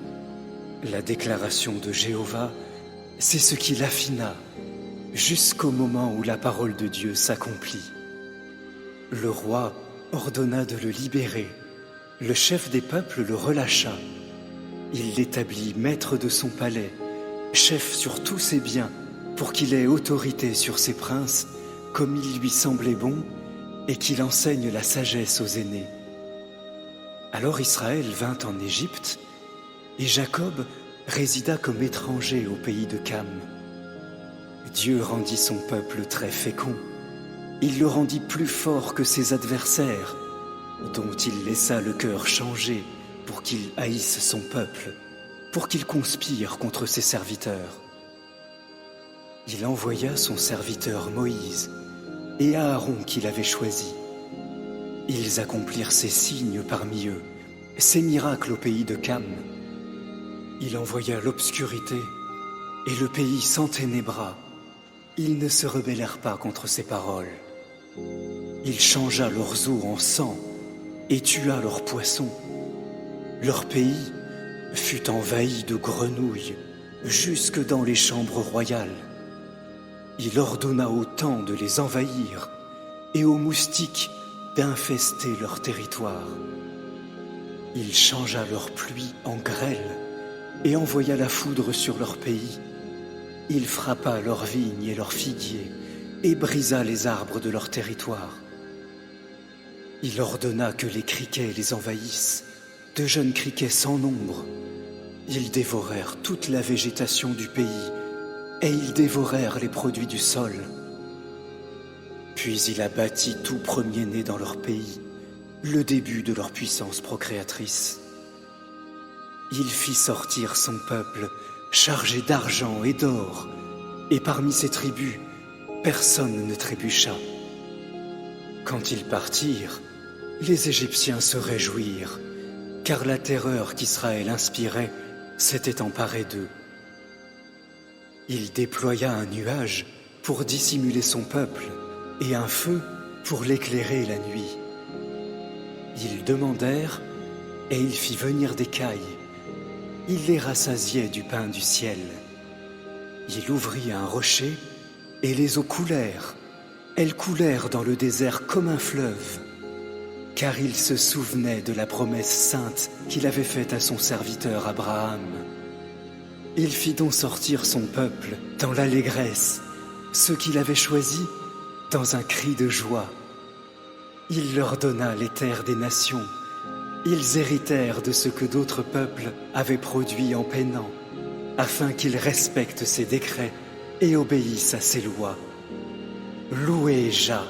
La déclaration de Jéhovah, c'est ce qui l'affina, jusqu'au moment où la parole de Dieu s'accomplit. Le roi ordonna de le libérer. Le chef des peuples le relâcha. Il l'établit maître de son palais, chef sur tous ses biens, pour qu'il ait autorité sur ses princes, comme il lui semblait bon, et qu'il enseigne la sagesse aux aînés. Alors Israël vint en Égypte, et Jacob résida comme étranger au pays de Cam. Dieu rendit son peuple très fécond. Il le rendit plus fort que ses adversaires, dont il laissa le cœur changer pour qu'il haïsse son peuple, pour qu'il conspire contre ses serviteurs. Il envoya son serviteur Moïse et Aaron qu'il avait choisi. Ils accomplirent ses signes parmi eux, ses miracles au pays de Cam. Il envoya l'obscurité et le pays s'enténébra. Ils ne se rebellèrent pas contre ses paroles. Il changea leurs eaux en sang et tua leurs poissons. Leur pays fut envahi de grenouilles jusque dans les chambres royales. Il ordonna aux temps de les envahir et aux moustiques d'infester leur territoire. Il changea leur pluie en grêle et envoya la foudre sur leur pays. Il frappa leurs vignes et leurs figuiers et brisa les arbres de leur territoire. Il ordonna que les criquets les envahissent, de jeunes criquets sans nombre. Ils dévorèrent toute la végétation du pays et ils dévorèrent les produits du sol. Puis il abattit tout premier-né dans leur pays, le début de leur puissance procréatrice. Il fit sortir son peuple chargé d'argent et d'or, et parmi ses tribus, personne ne trébucha. Quand ils partirent, les Égyptiens se réjouirent, car la terreur qu'Israël inspirait s'était emparée d'eux. Il déploya un nuage pour dissimuler son peuple et un feu pour l'éclairer la nuit. Ils demandèrent et il fit venir des cailles. Il les rassasiait du pain du ciel. Il ouvrit un rocher et les eaux coulèrent. Elles coulèrent dans le désert comme un fleuve, car il se souvenait de la promesse sainte qu'il avait faite à son serviteur Abraham. Il fit donc sortir son peuple dans l'allégresse, ceux qu'il avait choisis dans un cri de joie. Il leur donna les terres des nations. Ils héritèrent de ce que d'autres peuples avaient produit en peinant, afin qu'ils respectent ses décrets et obéissent à ses lois. Louez Jah.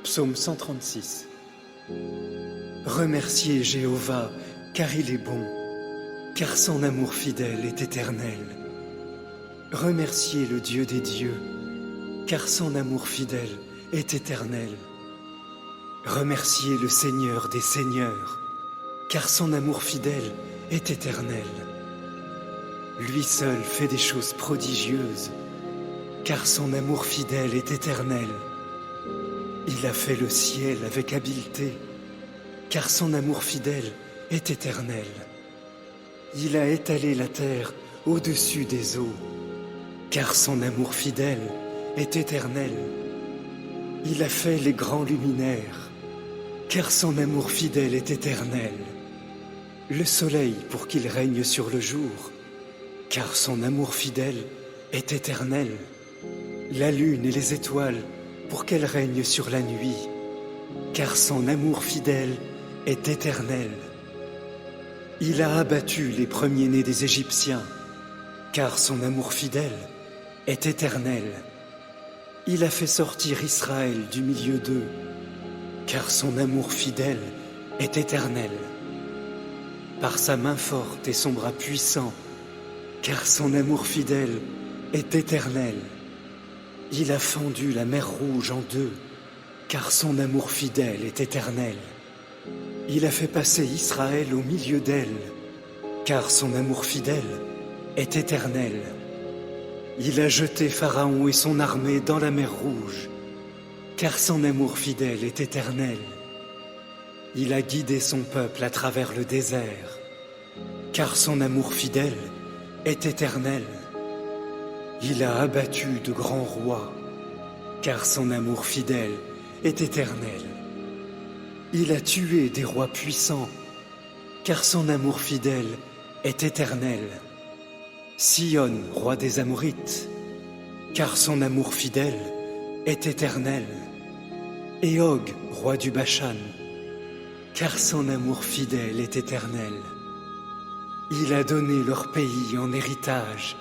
Psaume 136. Remerciez Jéhovah, car il est bon, car son amour fidèle est éternel. Remerciez le Dieu des dieux, car son amour fidèle est éternel. Remerciez le Seigneur des seigneurs, car son amour fidèle est éternel. Lui seul fait des choses prodigieuses, car son amour fidèle est éternel. Il a fait le ciel avec habileté, car son amour fidèle est éternel. Il a étalé la terre au-dessus des eaux, car son amour fidèle est éternel. Il a fait les grands luminaires, car son amour fidèle est éternel. Le soleil pour qu'il règne sur le jour, car son amour fidèle est éternel. La lune et les étoiles pour qu'elles règnent sur la nuit, car son amour fidèle est éternel. Il a abattu les premiers-nés des Égyptiens, car son amour fidèle est éternel. Il a fait sortir Israël du milieu d'eux, car son amour fidèle est éternel. Par sa main forte et son bras puissant, car son amour fidèle est éternel. Il a fendu la mer Rouge en deux, car son amour fidèle est éternel. Il a fait passer Israël au milieu d'elle, car son amour fidèle est éternel. Il a jeté Pharaon et son armée dans la mer Rouge, car son amour fidèle est éternel. Il a guidé son peuple à travers le désert, car son amour fidèle est éternel. Il a abattu de grands rois, car son amour fidèle est éternel. Il a tué des rois puissants, car son amour fidèle est éternel. Sion, roi des Amorites, car son amour fidèle est éternel. Et Og, roi du Bashan, car son amour fidèle est éternel. Il a donné leur pays en héritage,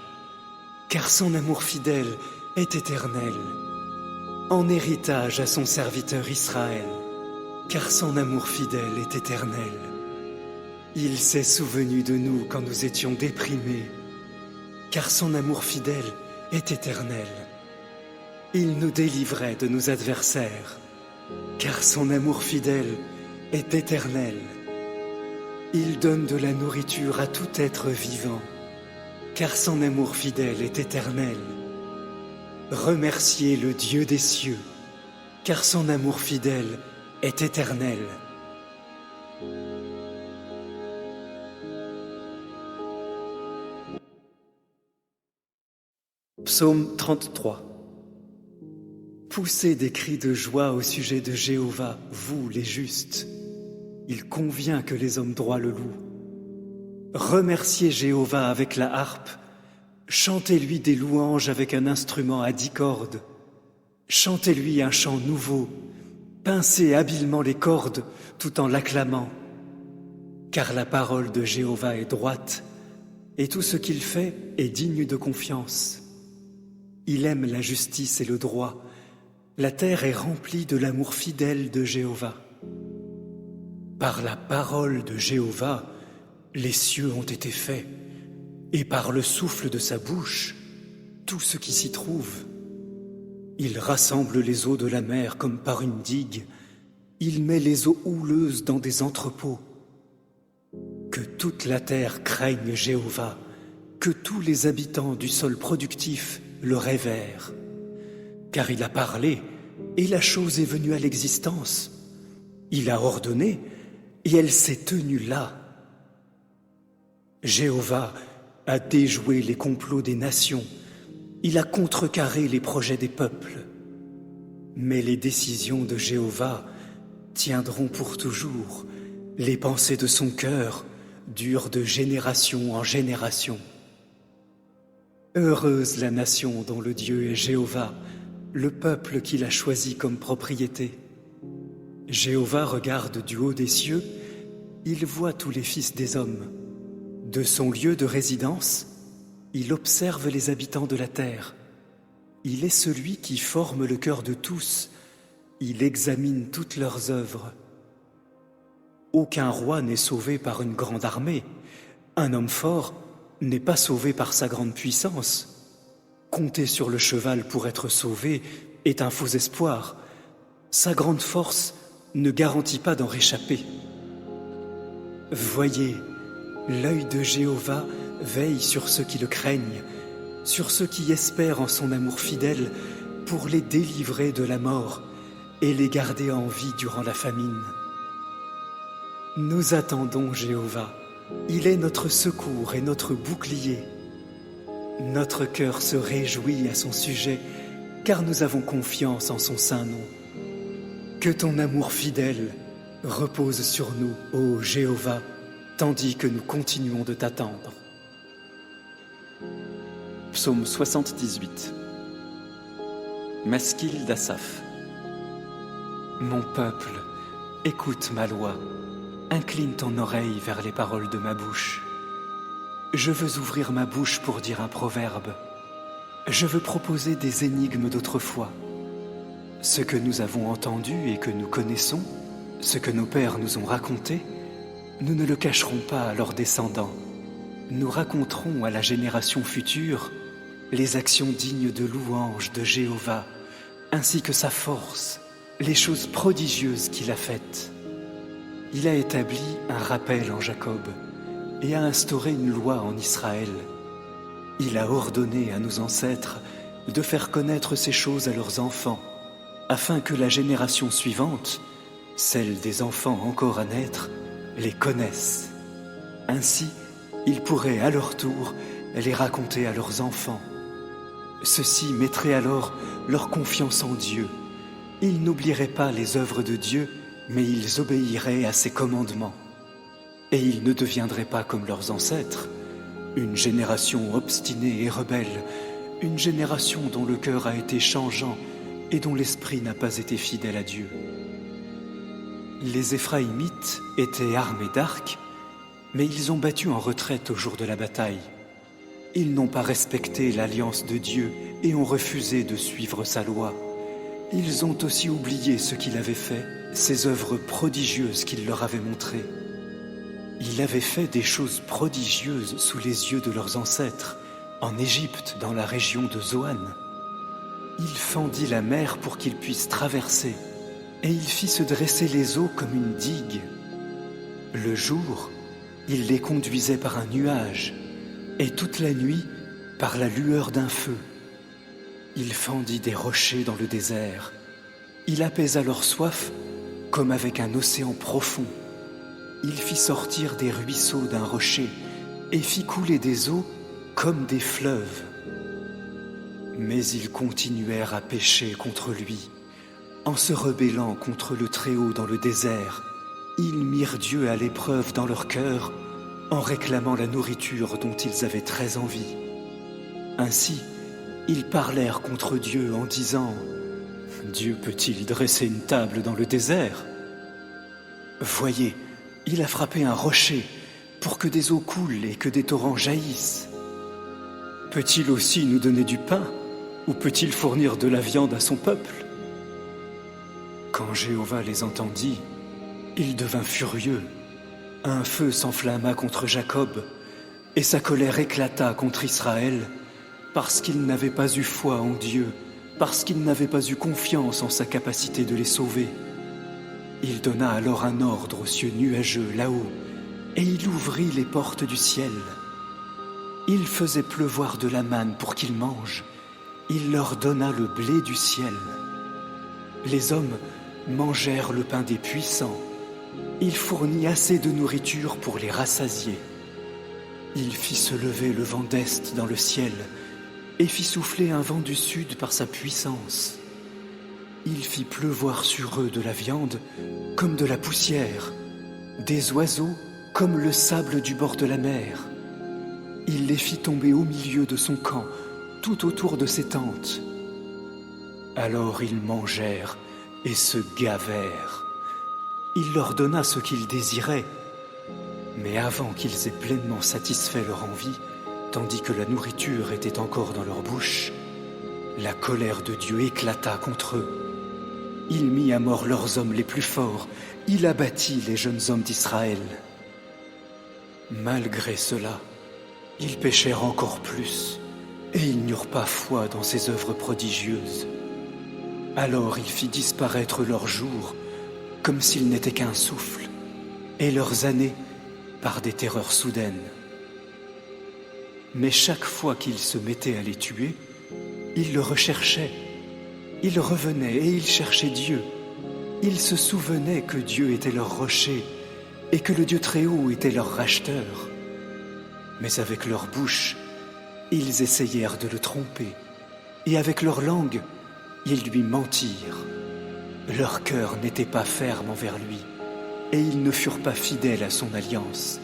car son amour fidèle est éternel. En héritage à son serviteur Israël, car son amour fidèle est éternel. Il s'est souvenu de nous quand nous étions déprimés, car son amour fidèle est éternel. Il nous délivrait de nos adversaires, car son amour fidèle est éternel. Il donne de la nourriture à tout être vivant, car son amour fidèle est éternel. Remerciez le Dieu des cieux, car son amour fidèle est éternel. Psaume 33. Poussez des cris de joie au sujet de Jéhovah, vous les justes. Il convient que les hommes droits le louent. Remerciez Jéhovah avec la harpe, chantez-lui des louanges avec un instrument à 10 cordes. Chantez-lui un chant nouveau, pincez habilement les cordes tout en l'acclamant. Car la parole de Jéhovah est droite, et tout ce qu'il fait est digne de confiance. Il aime la justice et le droit. La terre est remplie de l'amour fidèle de Jéhovah. Par la parole de Jéhovah, les cieux ont été faits, et par le souffle de sa bouche, tout ce qui s'y trouve. Il rassemble les eaux de la mer comme par une digue. Il met les eaux houleuses dans des entrepôts. Que toute la terre craigne Jéhovah, que tous les habitants du sol productif le révèrent. Car il a parlé, et la chose est venue à l'existence. Il a ordonné, et elle s'est tenue là. Jéhovah a déjoué les complots des nations. Il a contrecarré les projets des peuples. Mais les décisions de Jéhovah tiendront pour toujours. Les pensées de son cœur durent de génération en génération. Heureuse la nation dont le Dieu est Jéhovah, le peuple qu'il a choisi comme propriété. Jéhovah regarde du haut des cieux, il voit tous les fils des hommes. De son lieu de résidence, il observe les habitants de la terre. Il est celui qui forme le cœur de tous, il examine toutes leurs œuvres. Aucun roi n'est sauvé par une grande armée, un homme fort n'est pas sauvé par sa grande puissance. Compter sur le cheval pour être sauvé est un faux espoir. Sa grande force ne garantit pas d'en réchapper. Voyez, l'œil de Jéhovah veille sur ceux qui le craignent, sur ceux qui espèrent en son amour fidèle pour les délivrer de la mort et les garder en vie durant la famine. Nous attendons Jéhovah. Il est notre secours et notre bouclier. Notre cœur se réjouit à son sujet, car nous avons confiance en son saint nom. Que ton amour fidèle repose sur nous, ô Jéhovah, tandis que nous continuons de t'attendre. Psaume 78. Maskil d'Asaph. Mon peuple, écoute ma loi. Incline ton oreille vers les paroles de ma bouche. Je veux ouvrir ma bouche pour dire un proverbe. Je veux proposer des énigmes d'autrefois. Ce que nous avons entendu et que nous connaissons, ce que nos pères nous ont raconté, nous ne le cacherons pas à leurs descendants. Nous raconterons à la génération future les actions dignes de louange de Jéhovah, ainsi que sa force, les choses prodigieuses qu'il a faites. Il a établi un rappel en Jacob et a instauré une loi en Israël. Il a ordonné à nos ancêtres de faire connaître ces choses à leurs enfants, afin que la génération suivante, celle des enfants encore à naître, les connaisse. Ainsi, ils pourraient à leur tour les raconter à leurs enfants. Ceux-ci mettraient alors leur confiance en Dieu. Ils n'oublieraient pas les œuvres de Dieu, mais ils obéiraient à ses commandements. Et ils ne deviendraient pas comme leurs ancêtres, une génération obstinée et rebelle, une génération dont le cœur a été changeant et dont l'esprit n'a pas été fidèle à Dieu. Les Éphraïmites étaient armés d'arcs, mais ils ont battu en retraite au jour de la bataille. Ils n'ont pas respecté l'alliance de Dieu et ont refusé de suivre sa loi. Ils ont aussi oublié ce qu'il avait fait, ses œuvres prodigieuses qu'il leur avait montrées. Il avait fait des choses prodigieuses sous les yeux de leurs ancêtres, en Égypte, dans la région de Zoan. Il fendit la mer pour qu'ils puissent traverser, et il fit se dresser les eaux comme une digue. Le jour, il les conduisait par un nuage, et toute la nuit par la lueur d'un feu. Il fendit des rochers dans le désert. Il apaisa leur soif comme avec un océan profond. Il fit sortir des ruisseaux d'un rocher et fit couler des eaux comme des fleuves. Mais ils continuèrent à pécher contre lui. En se rebellant contre le Très-Haut dans le désert, ils mirent Dieu à l'épreuve dans leur cœur en réclamant la nourriture dont ils avaient très envie. Ainsi, ils parlèrent contre Dieu en disant « Dieu peut-il dresser une table dans le désert ? Voyez, il a frappé un rocher pour que des eaux coulent et que des torrents jaillissent. Peut-il aussi nous donner du pain ou peut-il fournir de la viande à son peuple ?» Quand Jéhovah les entendit, il devint furieux. Un feu s'enflamma contre Jacob, et sa colère éclata contre Israël, parce qu'il n'avait pas eu foi en Dieu, parce qu'il n'avait pas eu confiance en sa capacité de les sauver. Il donna alors un ordre aux cieux nuageux là-haut, et il ouvrit les portes du ciel. Il faisait pleuvoir de la manne pour qu'ils mangent. Il leur donna le blé du ciel. Les hommes mangèrent le pain des puissants. Il fournit assez de nourriture pour les rassasier. Il fit se lever le vent d'est dans le ciel et fit souffler un vent du sud par sa puissance. Il fit pleuvoir sur eux de la viande comme de la poussière, des oiseaux comme le sable du bord de la mer. Il les fit tomber au milieu de son camp, tout autour de ses tentes. Alors ils mangèrent et se gavèrent. Il leur donna ce qu'ils désiraient, mais avant qu'ils aient pleinement satisfait leur envie, tandis que la nourriture était encore dans leur bouche, la colère de Dieu éclata contre eux. Il mit à mort leurs hommes les plus forts, il abattit les jeunes hommes d'Israël. Malgré cela, ils péchèrent encore plus, et ils n'eurent pas foi dans ses œuvres prodigieuses. Alors il fit disparaître leurs jours, comme s'ils n'étaient qu'un souffle, et leurs années par des terreurs soudaines. Mais chaque fois qu'il se mettait à les tuer, ils le recherchaient. Ils revenaient et ils cherchaient Dieu. Ils se souvenaient que Dieu était leur rocher et que le Dieu Très-Haut était leur racheteur. Mais avec leur bouche, ils essayèrent de le tromper, et avec leur langue, ils lui mentirent. Leur cœur n'était pas ferme envers lui, et ils ne furent pas fidèles à son alliance.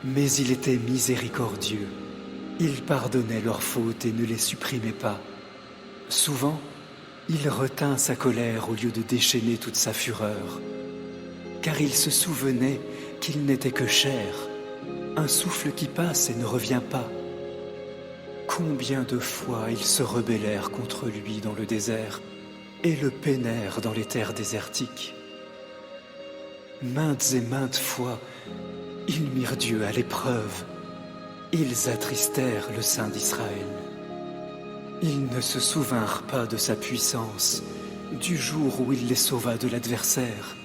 Mais il était miséricordieux. Il pardonnait leurs fautes et ne les supprimait pas. Souvent, il retint sa colère au lieu de déchaîner toute sa fureur, car il se souvenait qu'il n'était que chair, un souffle qui passe et ne revient pas. Combien de fois ils se rebellèrent contre lui dans le désert et le peinèrent dans les terres désertiques. Maintes et maintes fois, ils mirent Dieu à l'épreuve. Ils attristèrent le Saint d'Israël. Ils ne se souvinrent pas de sa puissance, du jour où il les sauva de l'adversaire.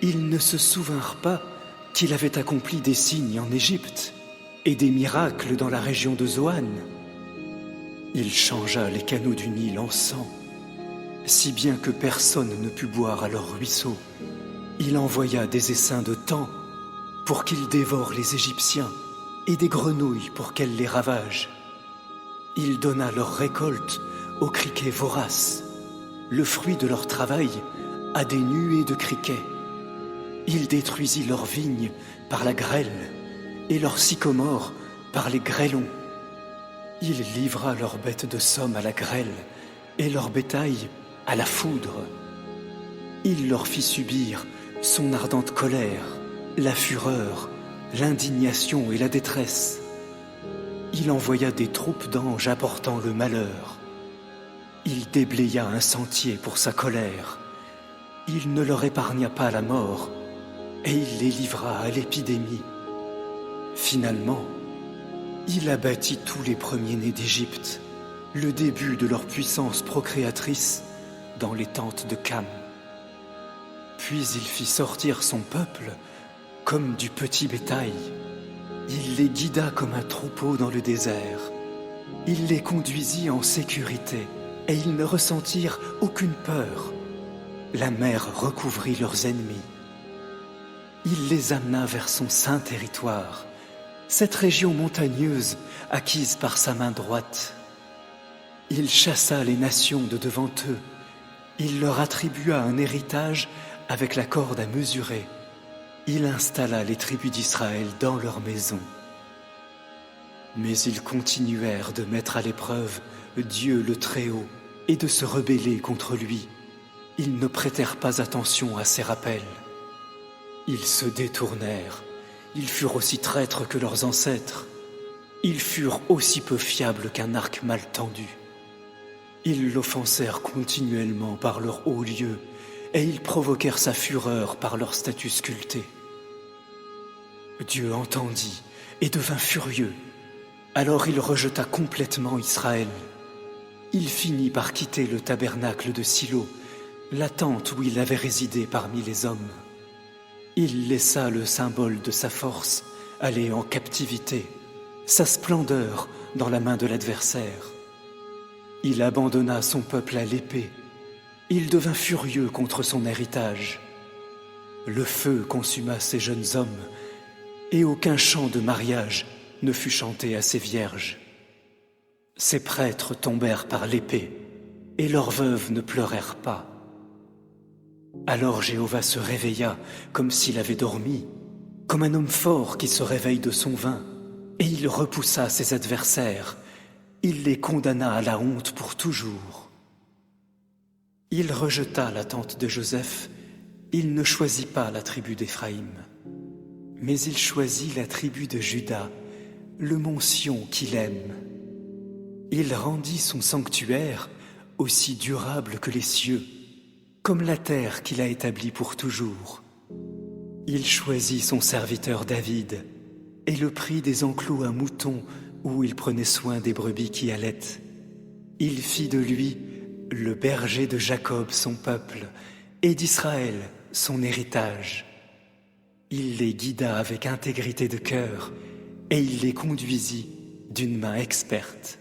Ils ne se souvinrent pas qu'il avait accompli des signes en Égypte, et des miracles dans la région de Zoan. Il changea les canaux du Nil en sang, si bien que personne ne put boire à leur ruisseau. Il envoya des essaims de temps pour qu'ils dévorent les Égyptiens et des grenouilles pour qu'elles les ravagent. Il donna leur récolte aux criquets voraces, le fruit de leur travail à des nuées de criquets. Il détruisit leurs vignes par la grêle et leurs sycomores par les grêlons. Il livra leurs bêtes de somme à la grêle et leur bétail à la foudre. Il leur fit subir son ardente colère, la fureur, l'indignation et la détresse. Il envoya des troupes d'anges apportant le malheur. Il déblaya un sentier pour sa colère. Il ne leur épargna pas la mort, et il les livra à l'épidémie. Finalement, il abattit tous les premiers-nés d'Égypte, le début de leur puissance procréatrice dans les tentes de Cam. Puis il fit sortir son peuple comme du petit bétail. Il les guida comme un troupeau dans le désert. Il les conduisit en sécurité et ils ne ressentirent aucune peur. La mer recouvrit leurs ennemis. Il les amena vers son saint territoire, cette région montagneuse acquise par sa main droite. Il chassa les nations de devant eux. Il leur attribua un héritage avec la corde à mesurer. Il installa les tribus d'Israël dans leur maison. Mais ils continuèrent de mettre à l'épreuve Dieu le Très-Haut et de se rebeller contre lui. Ils ne prêtèrent pas attention à ses rappels. Ils se détournèrent. Ils furent aussi traîtres que leurs ancêtres. Ils furent aussi peu fiables qu'un arc mal tendu. Ils l'offensèrent continuellement par leurs hauts lieux, et ils provoquèrent sa fureur par leurs statues sculptées. Dieu entendit et devint furieux. Alors il rejeta complètement Israël. Il finit par quitter le tabernacle de Silo, la tente où il avait résidé parmi les hommes. Il laissa le symbole de sa force aller en captivité, sa splendeur dans la main de l'adversaire. Il abandonna son peuple à l'épée. Il devint furieux contre son héritage. Le feu consuma ses jeunes hommes, et aucun chant de mariage ne fut chanté à ses vierges. Ses prêtres tombèrent par l'épée, et leurs veuves ne pleurèrent pas. Alors Jéhovah se réveilla comme s'il avait dormi, comme un homme fort qui se réveille de son vin, et il repoussa ses adversaires. Il les condamna à la honte pour toujours. Il rejeta la tente de Joseph. Il ne choisit pas la tribu d'Éphraïm, mais il choisit la tribu de Juda, le mont Sion qu'il aime. Il rendit son sanctuaire aussi durable que les cieux, comme la terre qu'il a établie pour toujours. Il choisit son serviteur David et le prit des enclos à moutons où il prenait soin des brebis qui allaitent. Il fit de lui le berger de Jacob son peuple et d'Israël son héritage. Il les guida avec intégrité de cœur et il les conduisit d'une main experte.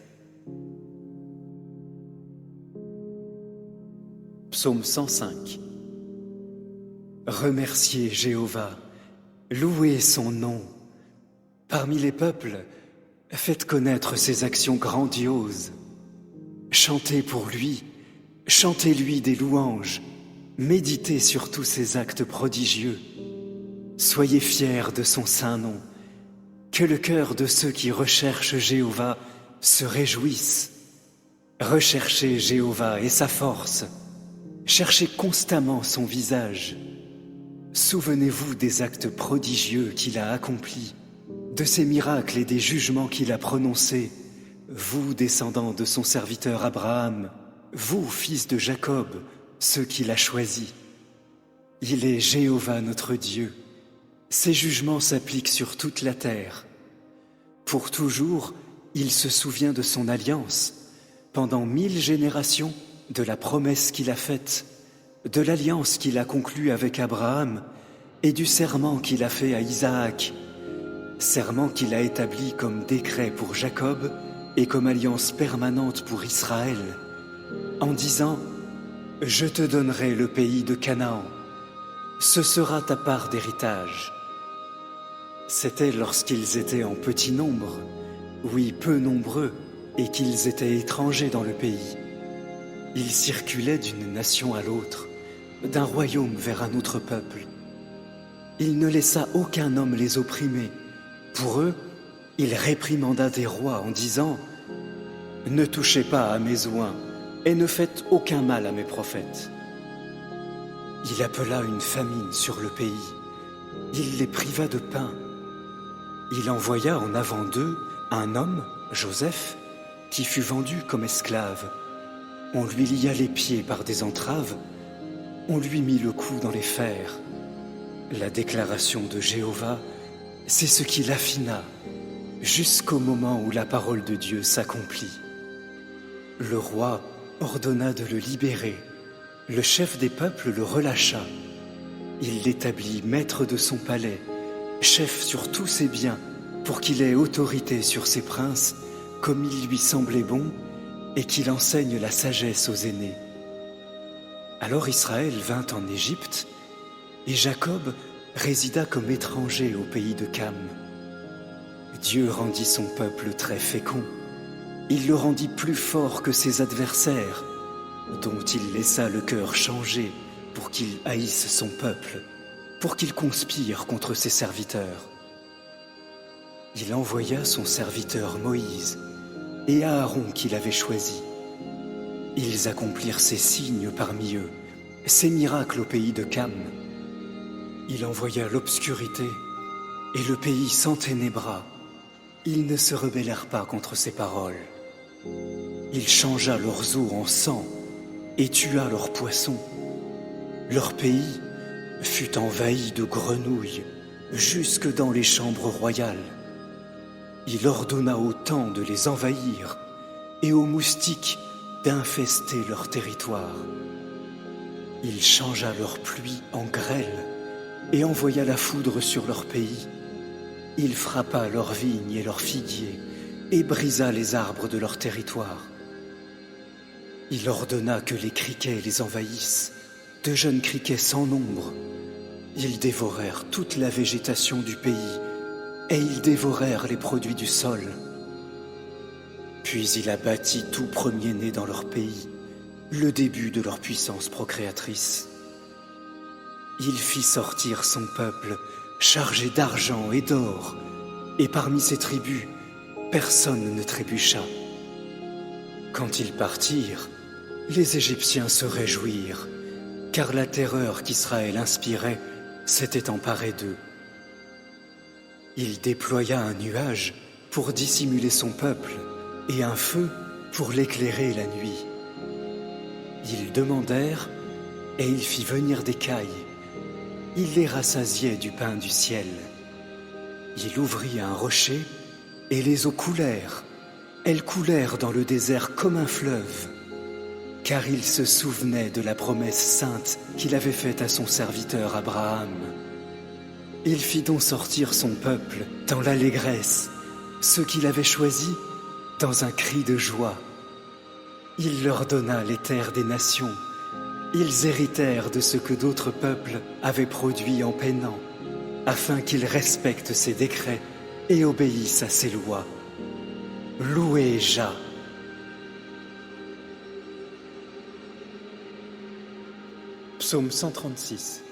Psaume 105. Remerciez Jéhovah, louez son nom. Parmi les peuples, faites connaître ses actions grandioses. Chantez pour lui, chantez-lui des louanges, méditez sur tous ses actes prodigieux. Soyez fiers de son saint nom, que le cœur de ceux qui recherchent Jéhovah se réjouisse. Recherchez Jéhovah et sa force, cherchez constamment son visage. Souvenez-vous des actes prodigieux qu'il a accomplis, de ses miracles et des jugements qu'il a prononcés, vous, descendants de son serviteur Abraham, vous, fils de Jacob, ceux qu'il a choisis. Il est Jéhovah notre Dieu. Ses jugements s'appliquent sur toute la terre. Pour toujours, il se souvient de son alliance, pendant 1000 générations, de la promesse qu'il a faite, de l'alliance qu'il a conclue avec Abraham et du serment qu'il a fait à Isaac. serment qu'il a établi comme décret pour Jacob et comme alliance permanente pour Israël, en disant « Je te donnerai le pays de Canaan, ce sera ta part d'héritage. » C'était lorsqu'ils étaient en petit nombre, oui, peu nombreux, et qu'ils étaient étrangers dans le pays. Ils circulaient d'une nation à l'autre, d'un royaume vers un autre peuple. Il ne laissa aucun homme les opprimer. Pour eux, il réprimanda des rois en disant « Ne touchez pas à mes oins et ne faites aucun mal à mes prophètes. » Il appela une famine sur le pays. Il les priva de pain. Il envoya en avant d'eux un homme, Joseph, qui fut vendu comme esclave. On lui lia les pieds par des entraves, on lui mit le cou dans les fers. La déclaration de Jéhovah, c'est ce qui l'affina, jusqu'au moment où la parole de Dieu s'accomplit. Le roi ordonna de le libérer. Le chef des peuples le relâcha. Il l'établit maître de son palais, chef sur tous ses biens, pour qu'il ait autorité sur ses princes, comme il lui semblait bon, et qu'il enseigne la sagesse aux aînés. Alors Israël vint en Égypte, et Jacob résida comme étranger au pays de Cam. Dieu rendit son peuple très fécond. Il le rendit plus fort que ses adversaires, dont il laissa le cœur changer pour qu'il haïsse son peuple, pour qu'il conspire contre ses serviteurs. Il envoya son serviteur Moïse et Aaron qu'il avait choisi. Ils accomplirent ces signes parmi eux, ces miracles au pays de Cam. Il envoya l'obscurité et le pays s'enténébra. Ils ne se rebellèrent pas contre ses paroles. Il changea leurs eaux en sang et tua leurs poissons. Leur pays fut envahi de grenouilles jusque dans les chambres royales. Il ordonna aux temps de les envahir et aux moustiques d'infester leur territoire. Il changea leur pluie en grêle et envoya la foudre sur leur pays. Il frappa leurs vignes et leurs figuiers et brisa les arbres de leur territoire. Il ordonna que les criquets les envahissent, de jeunes criquets sans nombre. Ils dévorèrent toute la végétation du pays et ils dévorèrent les produits du sol. Puis il abattit tout premier-né dans leur pays, le début de leur puissance procréatrice. Il fit sortir son peuple chargé d'argent et d'or, et parmi ses tribus, personne ne trébucha. Quand ils partirent, les Égyptiens se réjouirent, car la terreur qu'Israël inspirait s'était emparée d'eux. Il déploya un nuage pour dissimuler son peuple et un feu pour l'éclairer la nuit. Ils demandèrent et il fit venir des cailles. Il les rassasiait du pain du ciel. Il ouvrit un rocher et les eaux coulèrent. Elles coulèrent dans le désert comme un fleuve, car il se souvenait de la promesse sainte qu'il avait faite à son serviteur Abraham. Il fit donc sortir son peuple dans l'allégresse, ceux qu'il avait choisis dans un cri de joie. Il leur donna les terres des nations. Ils héritèrent de ce que d'autres peuples avaient produit en peinant, afin qu'ils respectent ses décrets et obéissent à ses lois. Louez Jah. Psaume 136.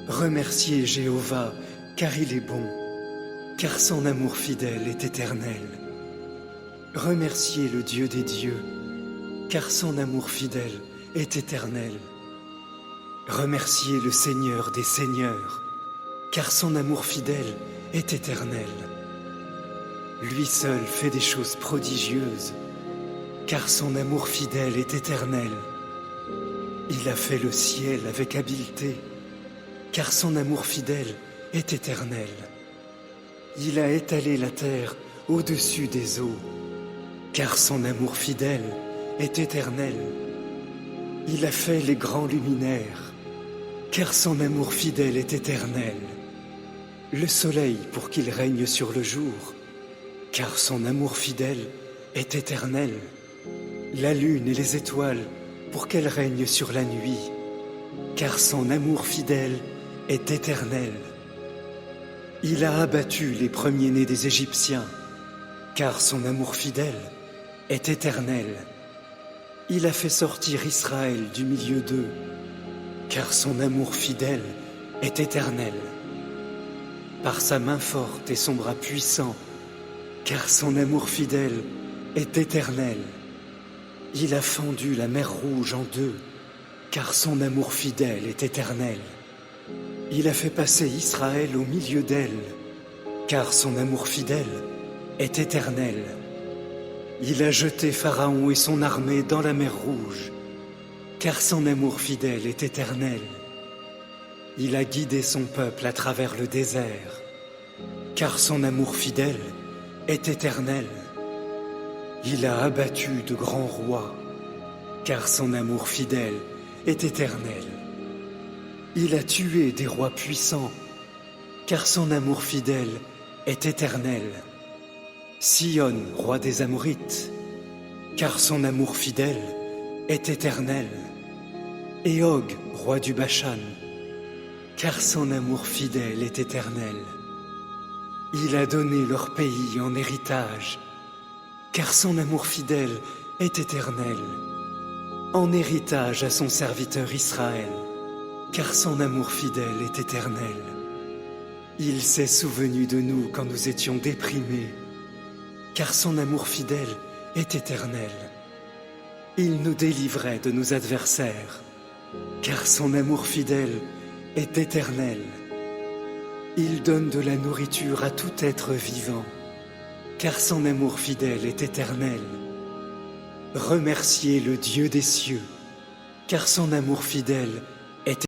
Remerciez Jéhovah, car il est bon, car son amour fidèle est éternel. Remerciez le Dieu des dieux, car son amour fidèle est éternel. Remerciez le Seigneur des seigneurs, car son amour fidèle est éternel. Lui seul fait des choses prodigieuses, car son amour fidèle est éternel. Il a fait le ciel avec habileté, car son amour fidèle est éternel. Il a étalé la terre au-dessus des eaux, car son amour fidèle est éternel. Il a fait les grands luminaires, car son amour fidèle est éternel. le soleil pour qu'il règne sur le jour, car son amour fidèle est éternel, la lune et les étoiles pour qu'elles règnent sur la nuit, car son amour fidèle est éternel. Il a abattu les premiers-nés des Égyptiens, car son amour fidèle est éternel. Il a fait sortir Israël du milieu d'eux, car son amour fidèle est éternel. Par sa main forte et son bras puissant, car son amour fidèle est éternel. Il a fendu la mer Rouge en deux, car son amour fidèle est éternel. Il a fait passer Israël au milieu d'elle, car son amour fidèle est éternel. Il a jeté Pharaon et son armée dans la mer Rouge, car son amour fidèle est éternel. Il a guidé son peuple à travers le désert, car son amour fidèle est éternel. Il a abattu de grands rois, car son amour fidèle est éternel. Il a tué des rois puissants, car son amour fidèle est éternel. Sihon, roi des Amorites, car son amour fidèle est éternel. Et Og, roi du Bashan, car son amour fidèle est éternel. Il a donné leur pays en héritage, car son amour fidèle est éternel. En héritage à son serviteur Israël, car son amour fidèle est éternel. Il s'est souvenu de nous quand nous étions déprimés, car son amour fidèle est éternel. Il nous délivrait de nos adversaires, car son amour fidèle est éternel. Il donne de la nourriture à tout être vivant, car son amour fidèle est éternel. Remerciez le Dieu des cieux, car son amour fidèle